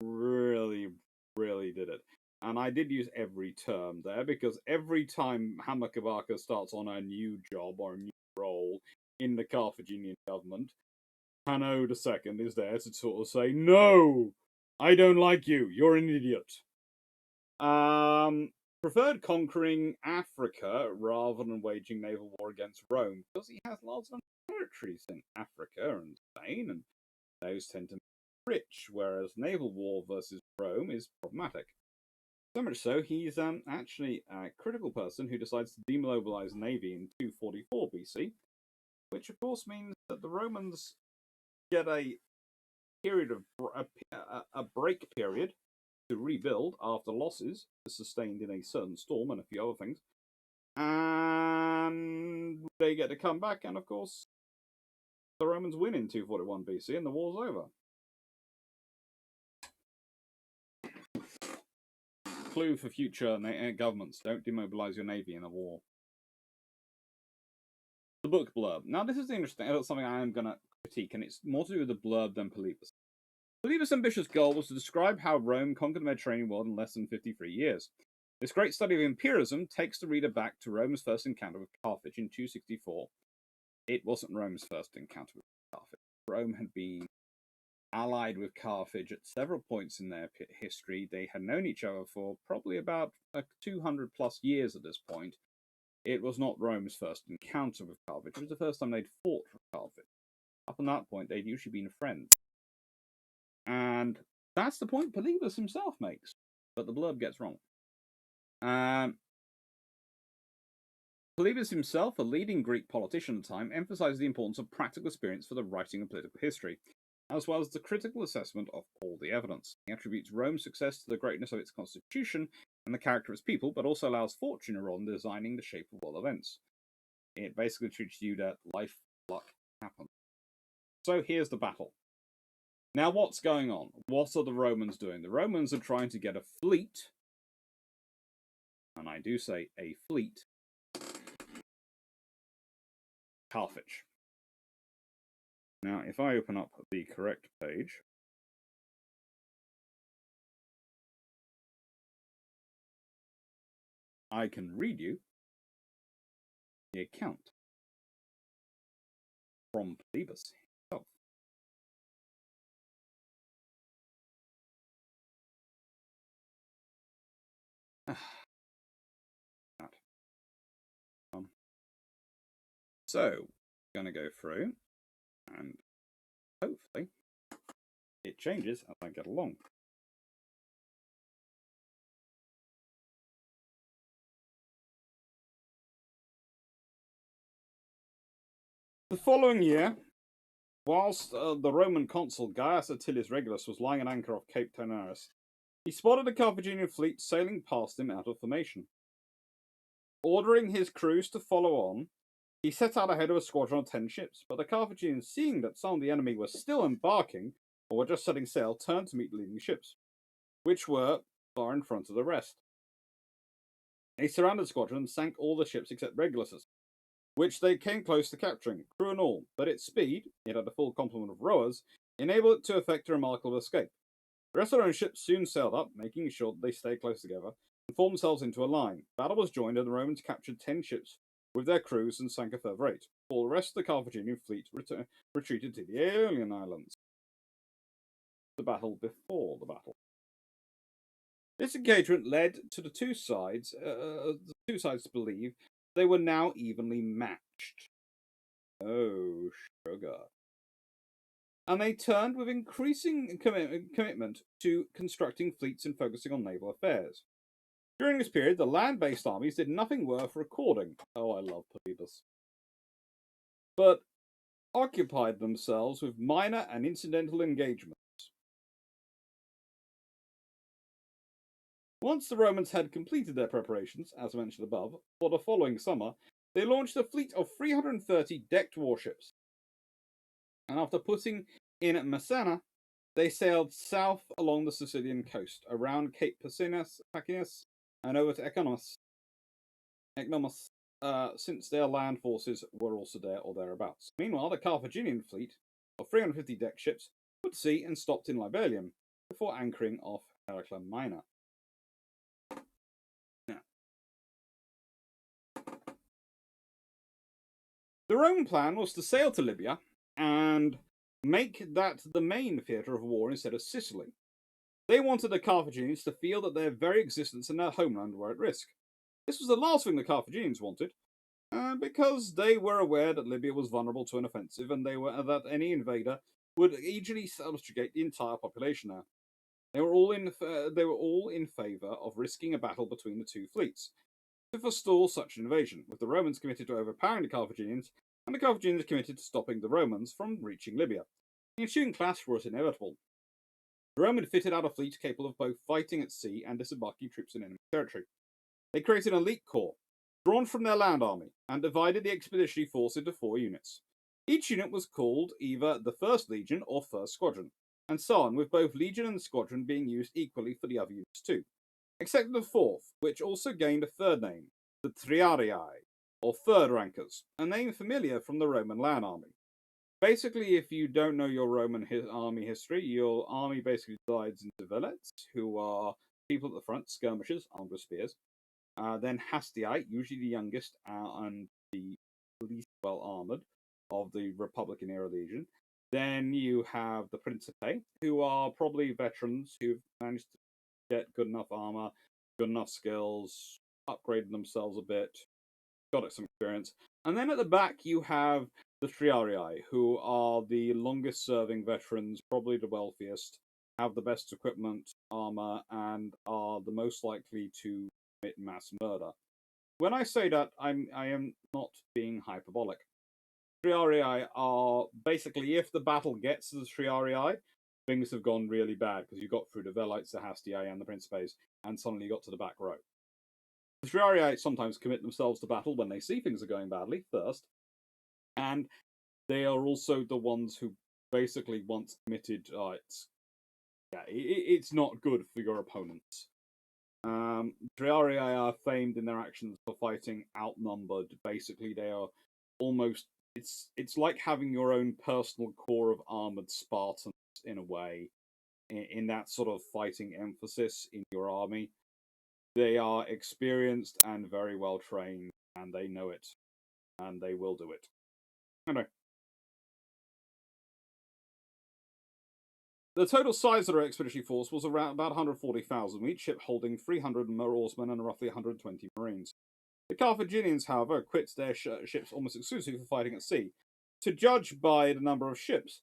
Really did it. And I did use every term there because every time Hamilcar Barca starts on a new job or a new role in the Carthaginian government, Hanno II is there to sort of say, no, I don't like you, you're an idiot. Preferred conquering Africa rather than waging naval war against Rome because he has lots of territories in Africa and Spain, and those tend to be rich, whereas naval war versus Rome is problematic. So much so, he's actually a critical person who decides to demobilize navy in 244 BC, which of course means that the Romans get a period of a break period to rebuild after losses sustained in a certain storm and a few other things, and they get to come back, and of course the Romans win in 241 BC and the war's over. Clue for future governments: don't demobilize your navy in a war. The book blurb. Now this is interesting. That's something I am going to critique, and it's more to do with the blurb than Polybus. Polybus' ambitious goal was to describe how Rome conquered the Mediterranean world in less than 53 years. This great study of imperialism takes the reader back to Rome's first encounter with Carthage in 264. It wasn't Rome's first encounter with Carthage. Rome had been allied with Carthage at several points in their history. They had known each other for probably about 200 plus years at this point. It was not Rome's first encounter with Carthage. It was the first time they'd fought with Carthage. Up until that point, they'd usually been friends. And that's the point Polybus himself makes, but the blurb gets wrong. Polybus himself, a leading Greek politician at the time, emphasized the importance of practical experience for the writing of political history, as well as the critical assessment of all the evidence. He attributes Rome's success to the greatness of its constitution and the character of its people, but also allows fortune a role in designing the shape of world events. It basically teaches you that life, luck, happens. So here's the battle. Now what's going on? What are the Romans doing? The Romans are trying to get a fleet, and I do say a fleet, Carthage. Now, if I open up the correct page, I can read you the account from Polybus himself. So, I'm going to go through, and hopefully it changes as I get along. The following year, whilst the Roman consul Gaius Atilius Regulus was lying at anchor off Cape Tenaris, he spotted a Carthaginian fleet sailing past him out of formation. Ordering his crews to follow on, he set out ahead of a squadron of 10 ships, but the Carthaginians, seeing that some of the enemy were still embarking or were just setting sail, turned to meet the leading ships, which were far in front of the rest. They surrounded the squadron and sank all the ships except Regulus's, which they came close to capturing, crew and all, but its speed, it had a full complement of rowers, enabled it to effect a remarkable escape. The rest of their own ships soon sailed up, making sure that they stayed close together, and formed themselves into a line. Battle was joined, and the Romans captured 10 ships with their crews and sank a further 8. All the rest of the Carthaginian fleet retreated to the Aeolian Islands. The battle before the battle. This engagement led to the two sides to believe they were now evenly matched. Oh, sugar. And they turned with increasing commitment to constructing fleets and focusing on naval affairs. During this period, the land-based armies did nothing worth recording. Oh, I love Polybus. But occupied themselves with minor and incidental engagements. Once the Romans had completed their preparations, as mentioned above, for the following summer, they launched a fleet of 330 decked warships. And after putting in Messana, they sailed south along the Sicilian coast, around Cape Pacinus, and over to Ecnomus, since their land forces were also there or thereabouts. Meanwhile, the Carthaginian fleet of 350 deck ships put to sea and stopped in Libelium before anchoring off Heraclea Minor. Now, the Roman plan was to sail to Libya and make that the main theatre of war instead of Sicily. They wanted the Carthaginians to feel that their very existence and their homeland were at risk. This was the last thing the Carthaginians wanted, because they were aware that Libya was vulnerable to an offensive, and they were that any invader would easily subjugate the entire population there. They were all in favour of risking a battle between the two fleets to forestall such an invasion, with the Romans committed to overpowering the Carthaginians, and the Carthaginians committed to stopping the Romans from reaching Libya. The ensuing clash was inevitable. The Romans fitted out a fleet capable of both fighting at sea and disembarking troops in enemy territory. They created an elite corps, drawn from their land army, and divided the expeditionary force into 4 units. Each unit was called either the 1st Legion or 1st Squadron, and so on, with both Legion and Squadron being used equally for the other units too. Except the 4th, which also gained a 3rd name, the Triarii, or 3rd Rankers, a name familiar from the Roman land army. Basically, if you don't know your Roman army history, your army basically divides into veletes, who are people at the front, skirmishers, armed with spears. Then Hastii, usually the youngest and the least well armored of the Republican era Legion. Then you have the Principe, who are probably veterans who've managed to get good enough armor, good enough skills, upgraded themselves a bit, got some experience. And then at the back you have the Triarii, who are the longest serving veterans, probably the wealthiest, have the best equipment, armor, and are the most likely to commit mass murder. When I say that, I am not being hyperbolic. Triarii are basically, if the battle gets to the Triarii, things have gone really bad because you got through the Velites, the Hastii, and the Principes, and suddenly you got to the back row. The Triarii sometimes commit themselves to battle when they see things are going badly first, and they are also the ones who basically once committed, it's not good for your opponents. Triarii are famed in their actions for fighting outnumbered. Basically, they are almost, it's like having your own personal corps of armored Spartans in a way, in that sort of fighting emphasis in your army. They are experienced and very well trained, and they know it, and they will do it. Anyway. The total size of their expeditionary force was around about 140,000, each ship holding 300 oarsmen and roughly 120 marines. The Carthaginians, however, equipped their ships almost exclusively for fighting at sea. To judge by the number of ships,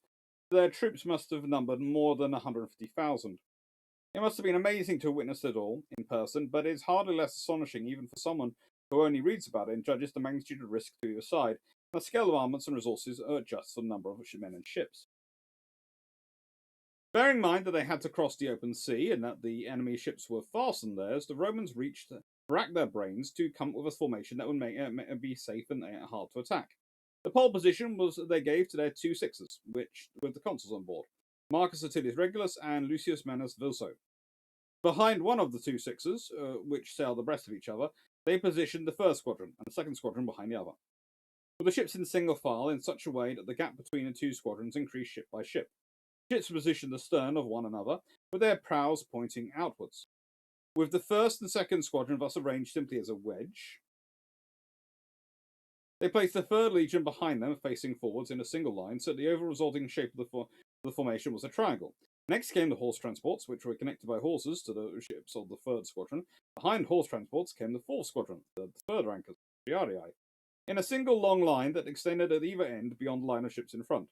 their troops must have numbered more than 150,000. It must have been amazing to have witnessed it all in person, but it is hardly less astonishing even for someone who only reads about it and judges the magnitude of risk to either side. The scale of armaments and resources are just the number of men and ships. Bearing in mind that they had to cross the open sea and that the enemy ships were faster than theirs, the Romans racked their brains to come up with a formation that would make it be safe and hard to attack. The pole position was they gave to their 2 sixes, which with the consuls on board, Marcus Atilius Regulus and Lucius Manus Vilso. Behind one of the 2 sixes, which sailed abreast of each other, they positioned the 1st squadron and the 2nd squadron behind the other, with the ships in single file in such a way that the gap between the 2 squadrons increased ship by ship. Ships positioned astern of one another, with their prows pointing outwards. With the 1st and 2nd squadron thus arranged simply as a wedge, they placed the 3rd Legion behind them, facing forwards in a single line, so that the overall resulting shape of the formation was a triangle. Next came the horse transports, which were connected by horses to the ships of the 3rd squadron. Behind horse transports came the 4th squadron, the 3rd rankers, the Triarii, in a single long line that extended at either end beyond the line of ships in front.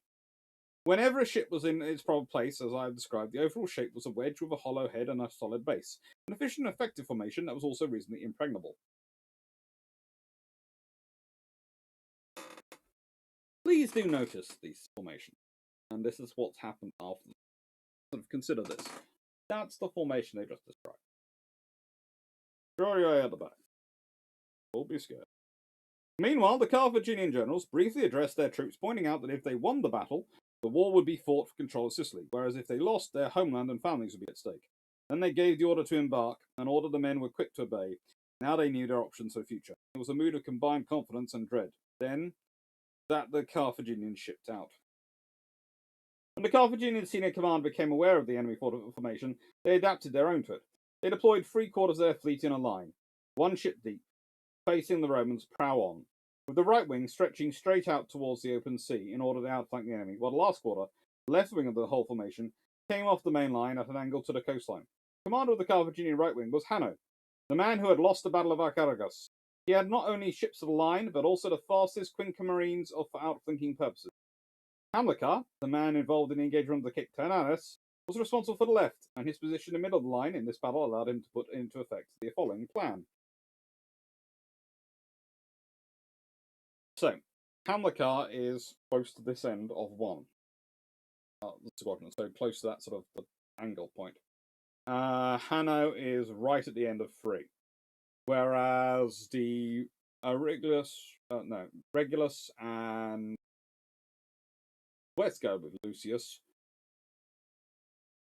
Whenever a ship was in its proper place, as I have described, the overall shape was a wedge with a hollow head and a solid base, an efficient and effective formation that was also reasonably impregnable. Please do notice these formations, and this is what's happened after. Sort of consider this. That's the formation they just described. Triarii at the back. Don't be scared. Meanwhile, the Carthaginian generals briefly addressed their troops, pointing out that if they won the battle, The war would be fought for control of Sicily, whereas if they lost, their homeland and families would be at stake. Then they gave the order to embark, and ordered the men were quick to obey. Now they knew their options for the future. It was a mood of combined confidence and dread. Then, that the Carthaginians shipped out. When the Carthaginian senior command became aware of the enemy formation, they adapted their own to it. They deployed 3/4 of their fleet in a line, one ship deep, facing the Romans prow on, with the right wing stretching straight out towards the open sea in order to outflank the enemy, while the last quarter, the left wing of the whole formation, came off the main line at an angle to the coastline. Commander of the Carthaginian right wing was Hanno, the man who had lost the Battle of Archaragas. He had not only ships of the line, but also the fastest quinquemarines for outflanking purposes. Hamilcar, the man involved in the engagement of the Cape Tanaris, was responsible for the left, and his position in the middle of the line in this battle allowed him to put into effect the following plan. So, Hamilcar is close to this end of one. The squadron, so close to that sort of the angle point. Hanno is right at the end of 3. Whereas the Regulus and let's go with Lucius.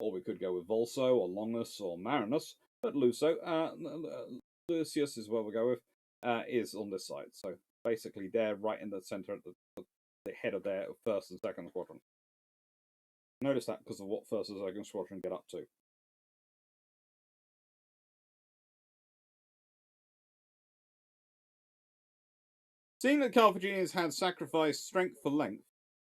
Or we could go with Volso, or Longus, or Marinus. But Lucius is where we'll go with, is on this side. So basically they're right in the center at the head of their first and second squadron. Notice that because of what first and second squadron get up to. Seeing that Carthaginians had sacrificed strength for length,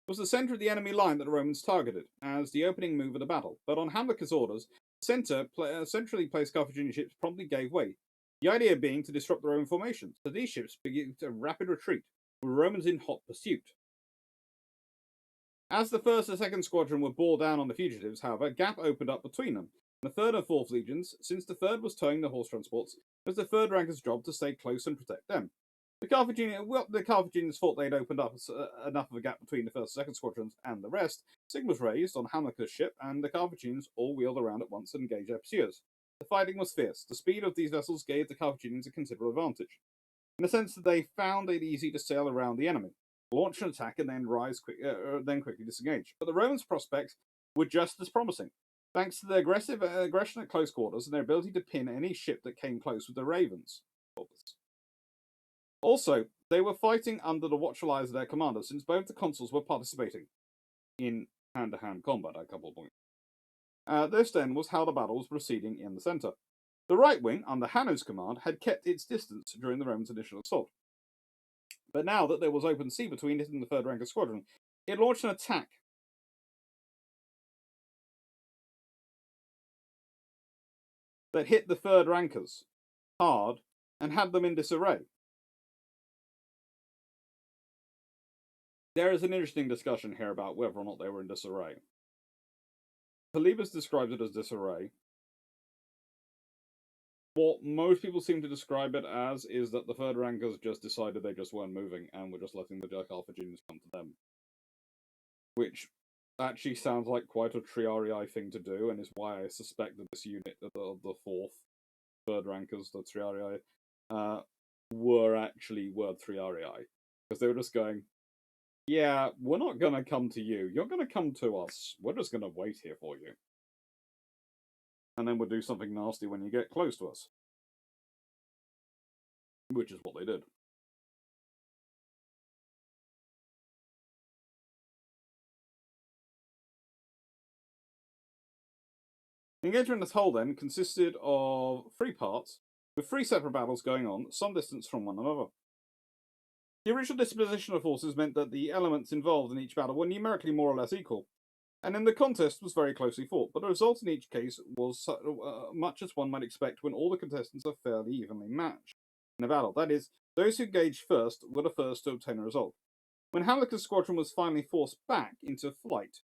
was the centre of the enemy line that the Romans targeted as the opening move of the battle. But on Hamilcar's orders, the centrally placed Carthaginian ships promptly gave way. The idea being to disrupt the Roman formation, so these ships began a rapid retreat, with Romans in hot pursuit. As the first and second squadron were bore down on the fugitives, however, a gap opened up between them. The third and fourth legions, since the third was towing the horse transports, it was the third ranker's job to stay close and protect them. The Carthaginians thought they'd opened up enough of a gap between the first and second squadrons and the rest. Signals raised on Hamilcar's ship, and the Carthaginians all wheeled around at once and engaged their pursuers. The fighting was fierce. The speed of these vessels gave the Carthaginians a considerable advantage, in the sense that they found it easy to sail around the enemy, launch an attack, and then then quickly disengage. But the Romans' prospects were just as promising, thanks to their aggression at close quarters and their ability to pin any ship that came close with the Ravens. Also, they were fighting under the watchful eyes of their commander, since both the consuls were participating in hand-to-hand combat at a couple of points. This then was how the battle was proceeding in the centre. The right wing, under Hanno's command, had kept its distance during the Romans' initial assault. But now that there was open sea between it and the third ranker squadron, it launched an attack that hit the third rankers hard and had them in disarray. There is an interesting discussion here about whether or not they were in disarray. Polybus describes it as disarray. What most people seem to describe it as is that the third rankers just decided they just weren't moving and were just letting the Carthaginians come to them. Which actually sounds like quite a Triarii thing to do, and is why I suspect that this unit, the third rankers, the Triarii, were actually word Triarii. Because they were just going, yeah, we're not going to come to you. You're going to come to us. We're just going to wait here for you. And then we'll do something nasty when you get close to us. Which is what they did. The engagement as a whole, then, consisted of 3 parts, with 3 separate battles going on, some distance from one another. The original disposition of forces meant that the elements involved in each battle were numerically more or less equal, and in the contest was very closely fought, but the result in each case was much as one might expect when all the contestants are fairly evenly matched in a battle. That is, those who engaged first were the first to obtain a result. When Hamilcar's squadron was finally forced back into flight,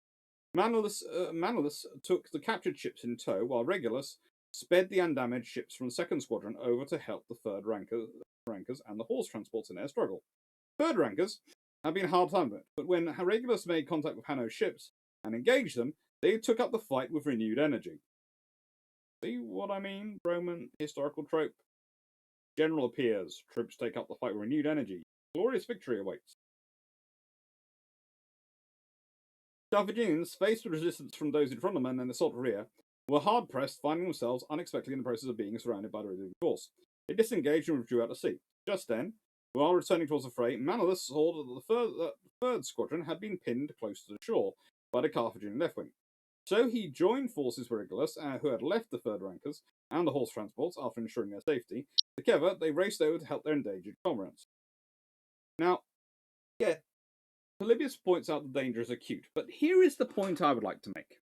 Manlius took the captured ships in tow, while Regulus sped the undamaged ships from the second squadron over to help the third rankers and the horse transports in their struggle. Third rankers had been a hard time of it, but when Regulus made contact with Hanno's ships and engaged them, they took up the fight with renewed energy. See what I mean? Roman historical trope. General appears, troops take up the fight with renewed energy. Glorious victory awaits. Carthaginians, faced with resistance from those in front of them and then assault rear, were hard-pressed, finding themselves unexpectedly in the process of being surrounded by the relieving force. They disengaged and withdrew out to sea. Just then, while returning towards the fray, Manlius saw that the third squadron had been pinned close to the shore by the Carthaginian left wing. So he joined forces with Regulus, who had left the third rankers and the horse transports after ensuring their safety. Together, they raced over to help their endangered comrades. Now, yeah, Polybius points out the danger is acute, but here is the point I would like to make.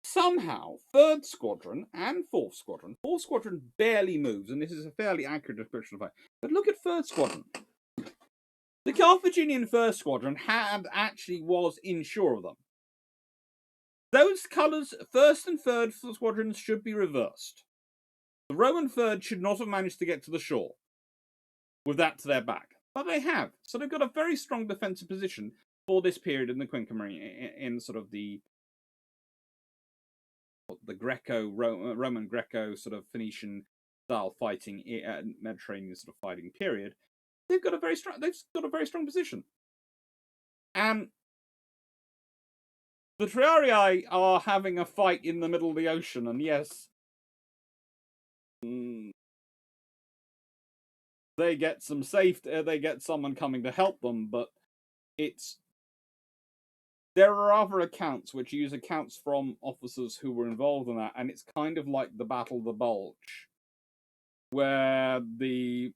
Somehow, 3rd Squadron and 4th Squadron, 4th Squadron barely moves, and this is a fairly accurate description of it, but look at 3rd Squadron. The Carthaginian 1st Squadron was inshore of them. Those colours, 1st and 3rd Squadrons, should be reversed. The Roman 3rd should not have managed to get to the shore with that to their back, but they have. So they've got a very strong defensive position for this period in the Quinquereme, in sort of the Roman Greco sort of Phoenician style fighting, Mediterranean sort of fighting period. They've got a very strong position. And the Triarii are having a fight in the middle of the ocean, and yes, they get some safety. They get someone coming to help them, but there are other accounts which use accounts from officers who were involved in that, and it's kind of like the Battle of the Bulge, where if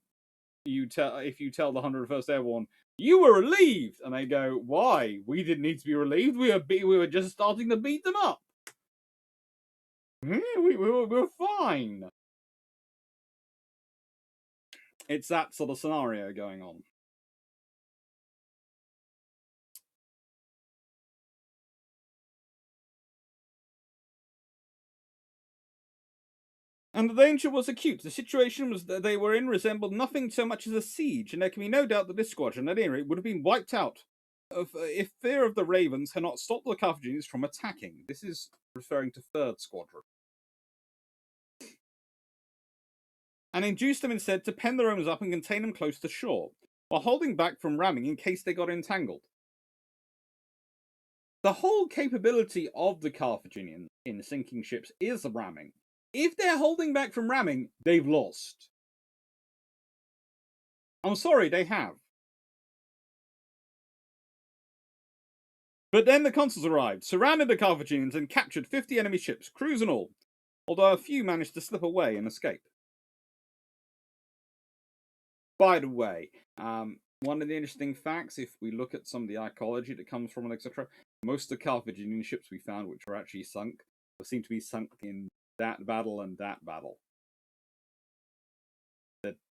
you tell the 101st Airborne, you were relieved, and they go, why? We didn't need to be relieved. We were just starting to beat them up. We were fine. It's that sort of scenario going on. And the danger was acute. The situation that they were in resembled nothing so much as a siege, and there can be no doubt that this squadron, at any rate, would have been wiped out if fear of the Ravens had not stopped the Carthaginians from attacking. This is referring to 3rd Squadron. And induced them instead to pen the Romans up and contain them close to shore, while holding back from ramming in case they got entangled. The whole capability of the Carthaginians in sinking ships is ramming. If they're holding back from ramming, they've lost. I'm sorry, they have. But then the consuls arrived, surrounded the Carthaginians, and captured 50 enemy ships, crews and all, although a few managed to slip away and escape. By the way, one of the interesting facts, if we look at some of the archaeology that comes from it, etc., most of the Carthaginian ships we found, which were actually sunk, seem to be sunk in that battle and that battle.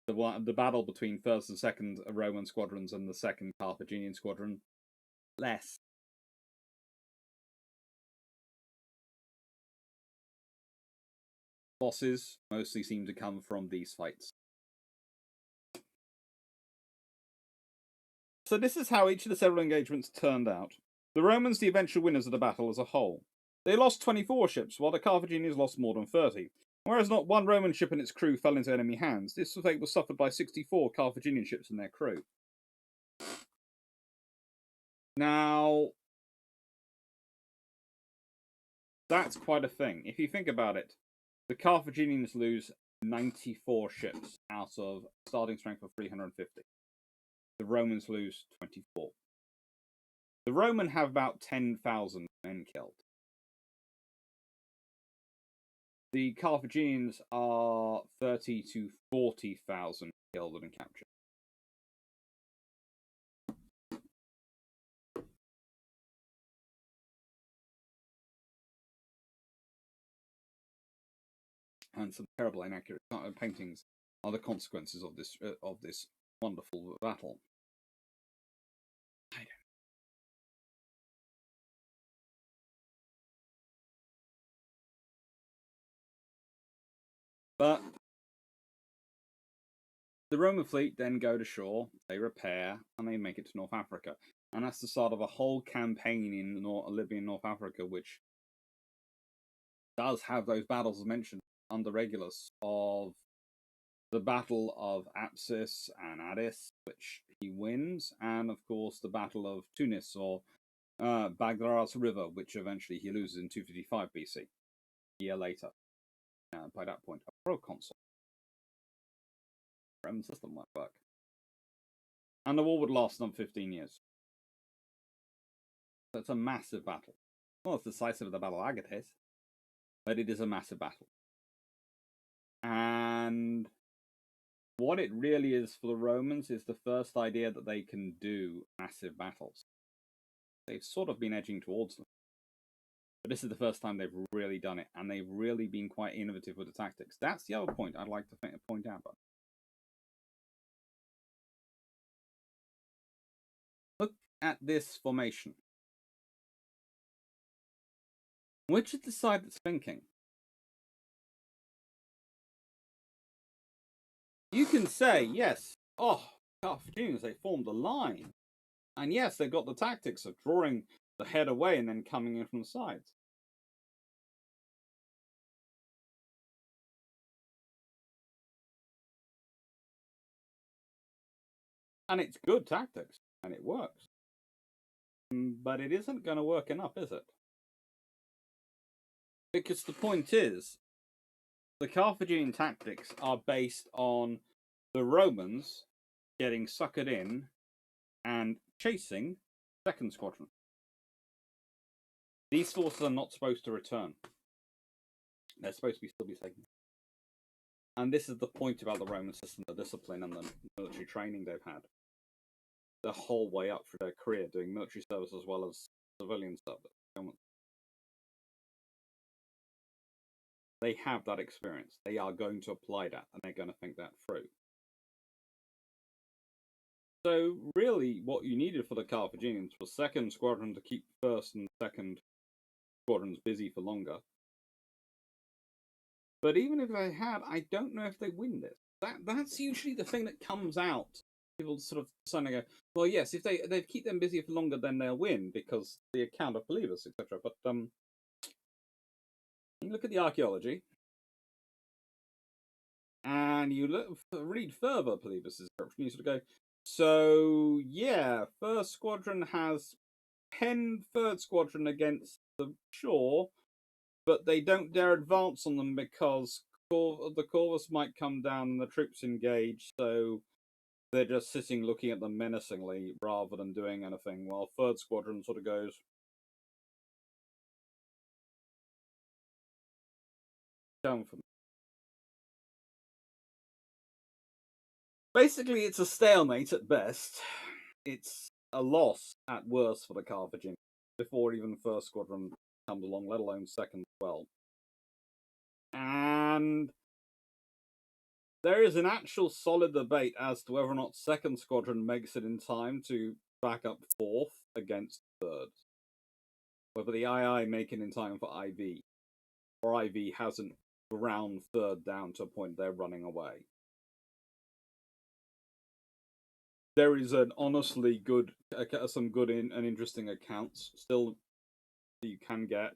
The battle between 1st and 2nd Roman squadrons and the 2nd Carthaginian squadron, less. Losses mostly seem to come from these fights. So this is how each of the several engagements turned out. The Romans, the eventual winners of the battle as a whole. They lost 24 ships, while the Carthaginians lost more than 30. Whereas not one Roman ship and its crew fell into enemy hands, this fate was suffered by 64 Carthaginian ships and their crew. Now, that's quite a thing. If you think about it, the Carthaginians lose 94 ships out of starting strength of 350. The Romans lose 24. The Roman have about 10,000 men killed. The Carthaginians are 30 to 40,000 killed and captured. And some terrible inaccurate paintings are the consequences of this wonderful battle. But the Roman fleet then go to shore, they repair, and they make it to North Africa. And that's the start of a whole campaign in Libyan North Africa, which does have those battles as mentioned under Regulus, of the Battle of Apsus and Addis, which he wins, and of course the Battle of Tunis, or Baghdad's River, which eventually he loses in 255 BC, a year later. By that point, a proconsul. Roman system might work. And the war would last another 15 years. So it's a massive battle. Not as decisive as the Battle of Agates, but it is a massive battle. And what it really is for the Romans is the first idea that they can do massive battles. They've sort of been edging towards them. But this is the first time they've really done it, and they've really been quite innovative with the tactics. That's the other point I'd like to point out. Look at this formation. Which is the side that's thinking? You can say, yes, Carthaginians, they formed a line. And yes, they've got the tactics of drawing the head away and then coming in from the sides. And it's good tactics, and it works. But it isn't going to work enough, is it? Because the point is, the Carthaginian tactics are based on the Romans getting suckered in and chasing second squadron. These forces are not supposed to return. They're supposed to still be taken. And this is the point about the Roman system, the discipline and the military training they've had. The whole way up through their career, doing military service as well as civilian service. They have that experience. They are going to apply that, and they're going to think that through. So, really, what you needed for the Carthaginians was second squadron to keep first and second squadrons busy for longer. But even if they had, I don't know if they win this. That's usually the thing that comes out. People sort of suddenly go, well, yes, if they keep them busy for longer, then they'll win because the account of Polybus, etc. But you look at the archaeology, and you read further Polybus' description, you sort of go, so yeah, first squadron has 10 third squadron against the shore, but they don't dare advance on them because the Corvus might come down and the troops engage, so they're just sitting looking at them menacingly rather than doing anything, while third squadron sort of goes, down for me. Basically, it's a stalemate at best. It's a loss at worst for the Carthaginians before even first squadron comes along, let alone second as well. And there is an actual solid debate as to whether or not second squadron makes it in time to back up fourth against third. Whether the II make it in time for IV, or IV hasn't ground third down to a point they're running away. There is an honestly good, some good and interesting accounts still that you can get,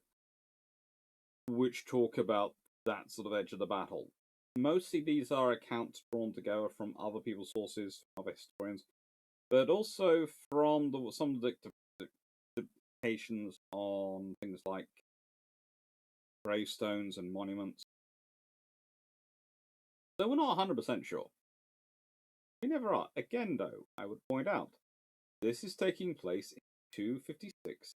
which talk about that sort of edge of the battle. Mostly these are accounts drawn together from other people's sources, other historians, but also from some of the dictations on things like gravestones and monuments. So we're not 100% sure. We never are. Again, though, I would point out, this is taking place in 256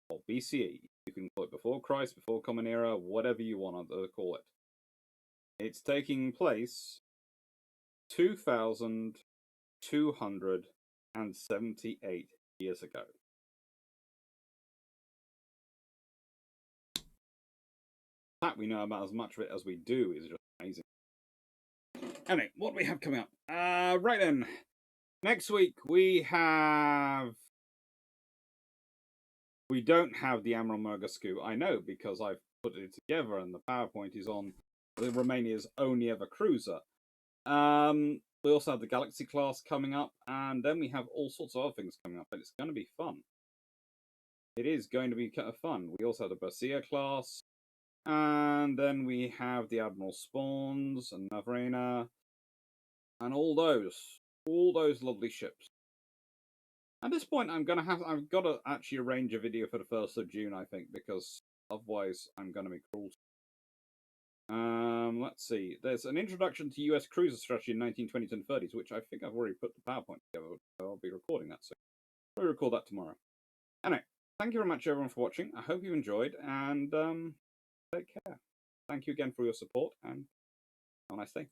or BCE. You can call it before Christ, before Common Era, whatever you want to call it. It's taking place 2,278 years ago. The fact we know about as much of it as we do is just amazing. Anyway, what do we have coming up? Right then. Next week we don't have the Admiral Murgascu. I know because I've put it together and the PowerPoint is on Romania's only ever cruiser. We also have the Galaxy class coming up, and then we have all sorts of other things coming up, and it's going to be fun. It is going to be kind of fun. We also have the Bercia class, and then we have the Admiral Spawns and Navarina, and all those lovely ships. At this point, I've got to actually arrange a video for the 1st of June, I think, because otherwise I'm going to be cruel. Let's see. There's an introduction to U.S. cruiser strategy in 1920s and 30s, which I think I've already put the PowerPoint together, so I'll be recording that soon. I'll record that tomorrow. Anyway, thank you very much, everyone, for watching. I hope you enjoyed, and take care. Thank you again for your support, and have a nice day.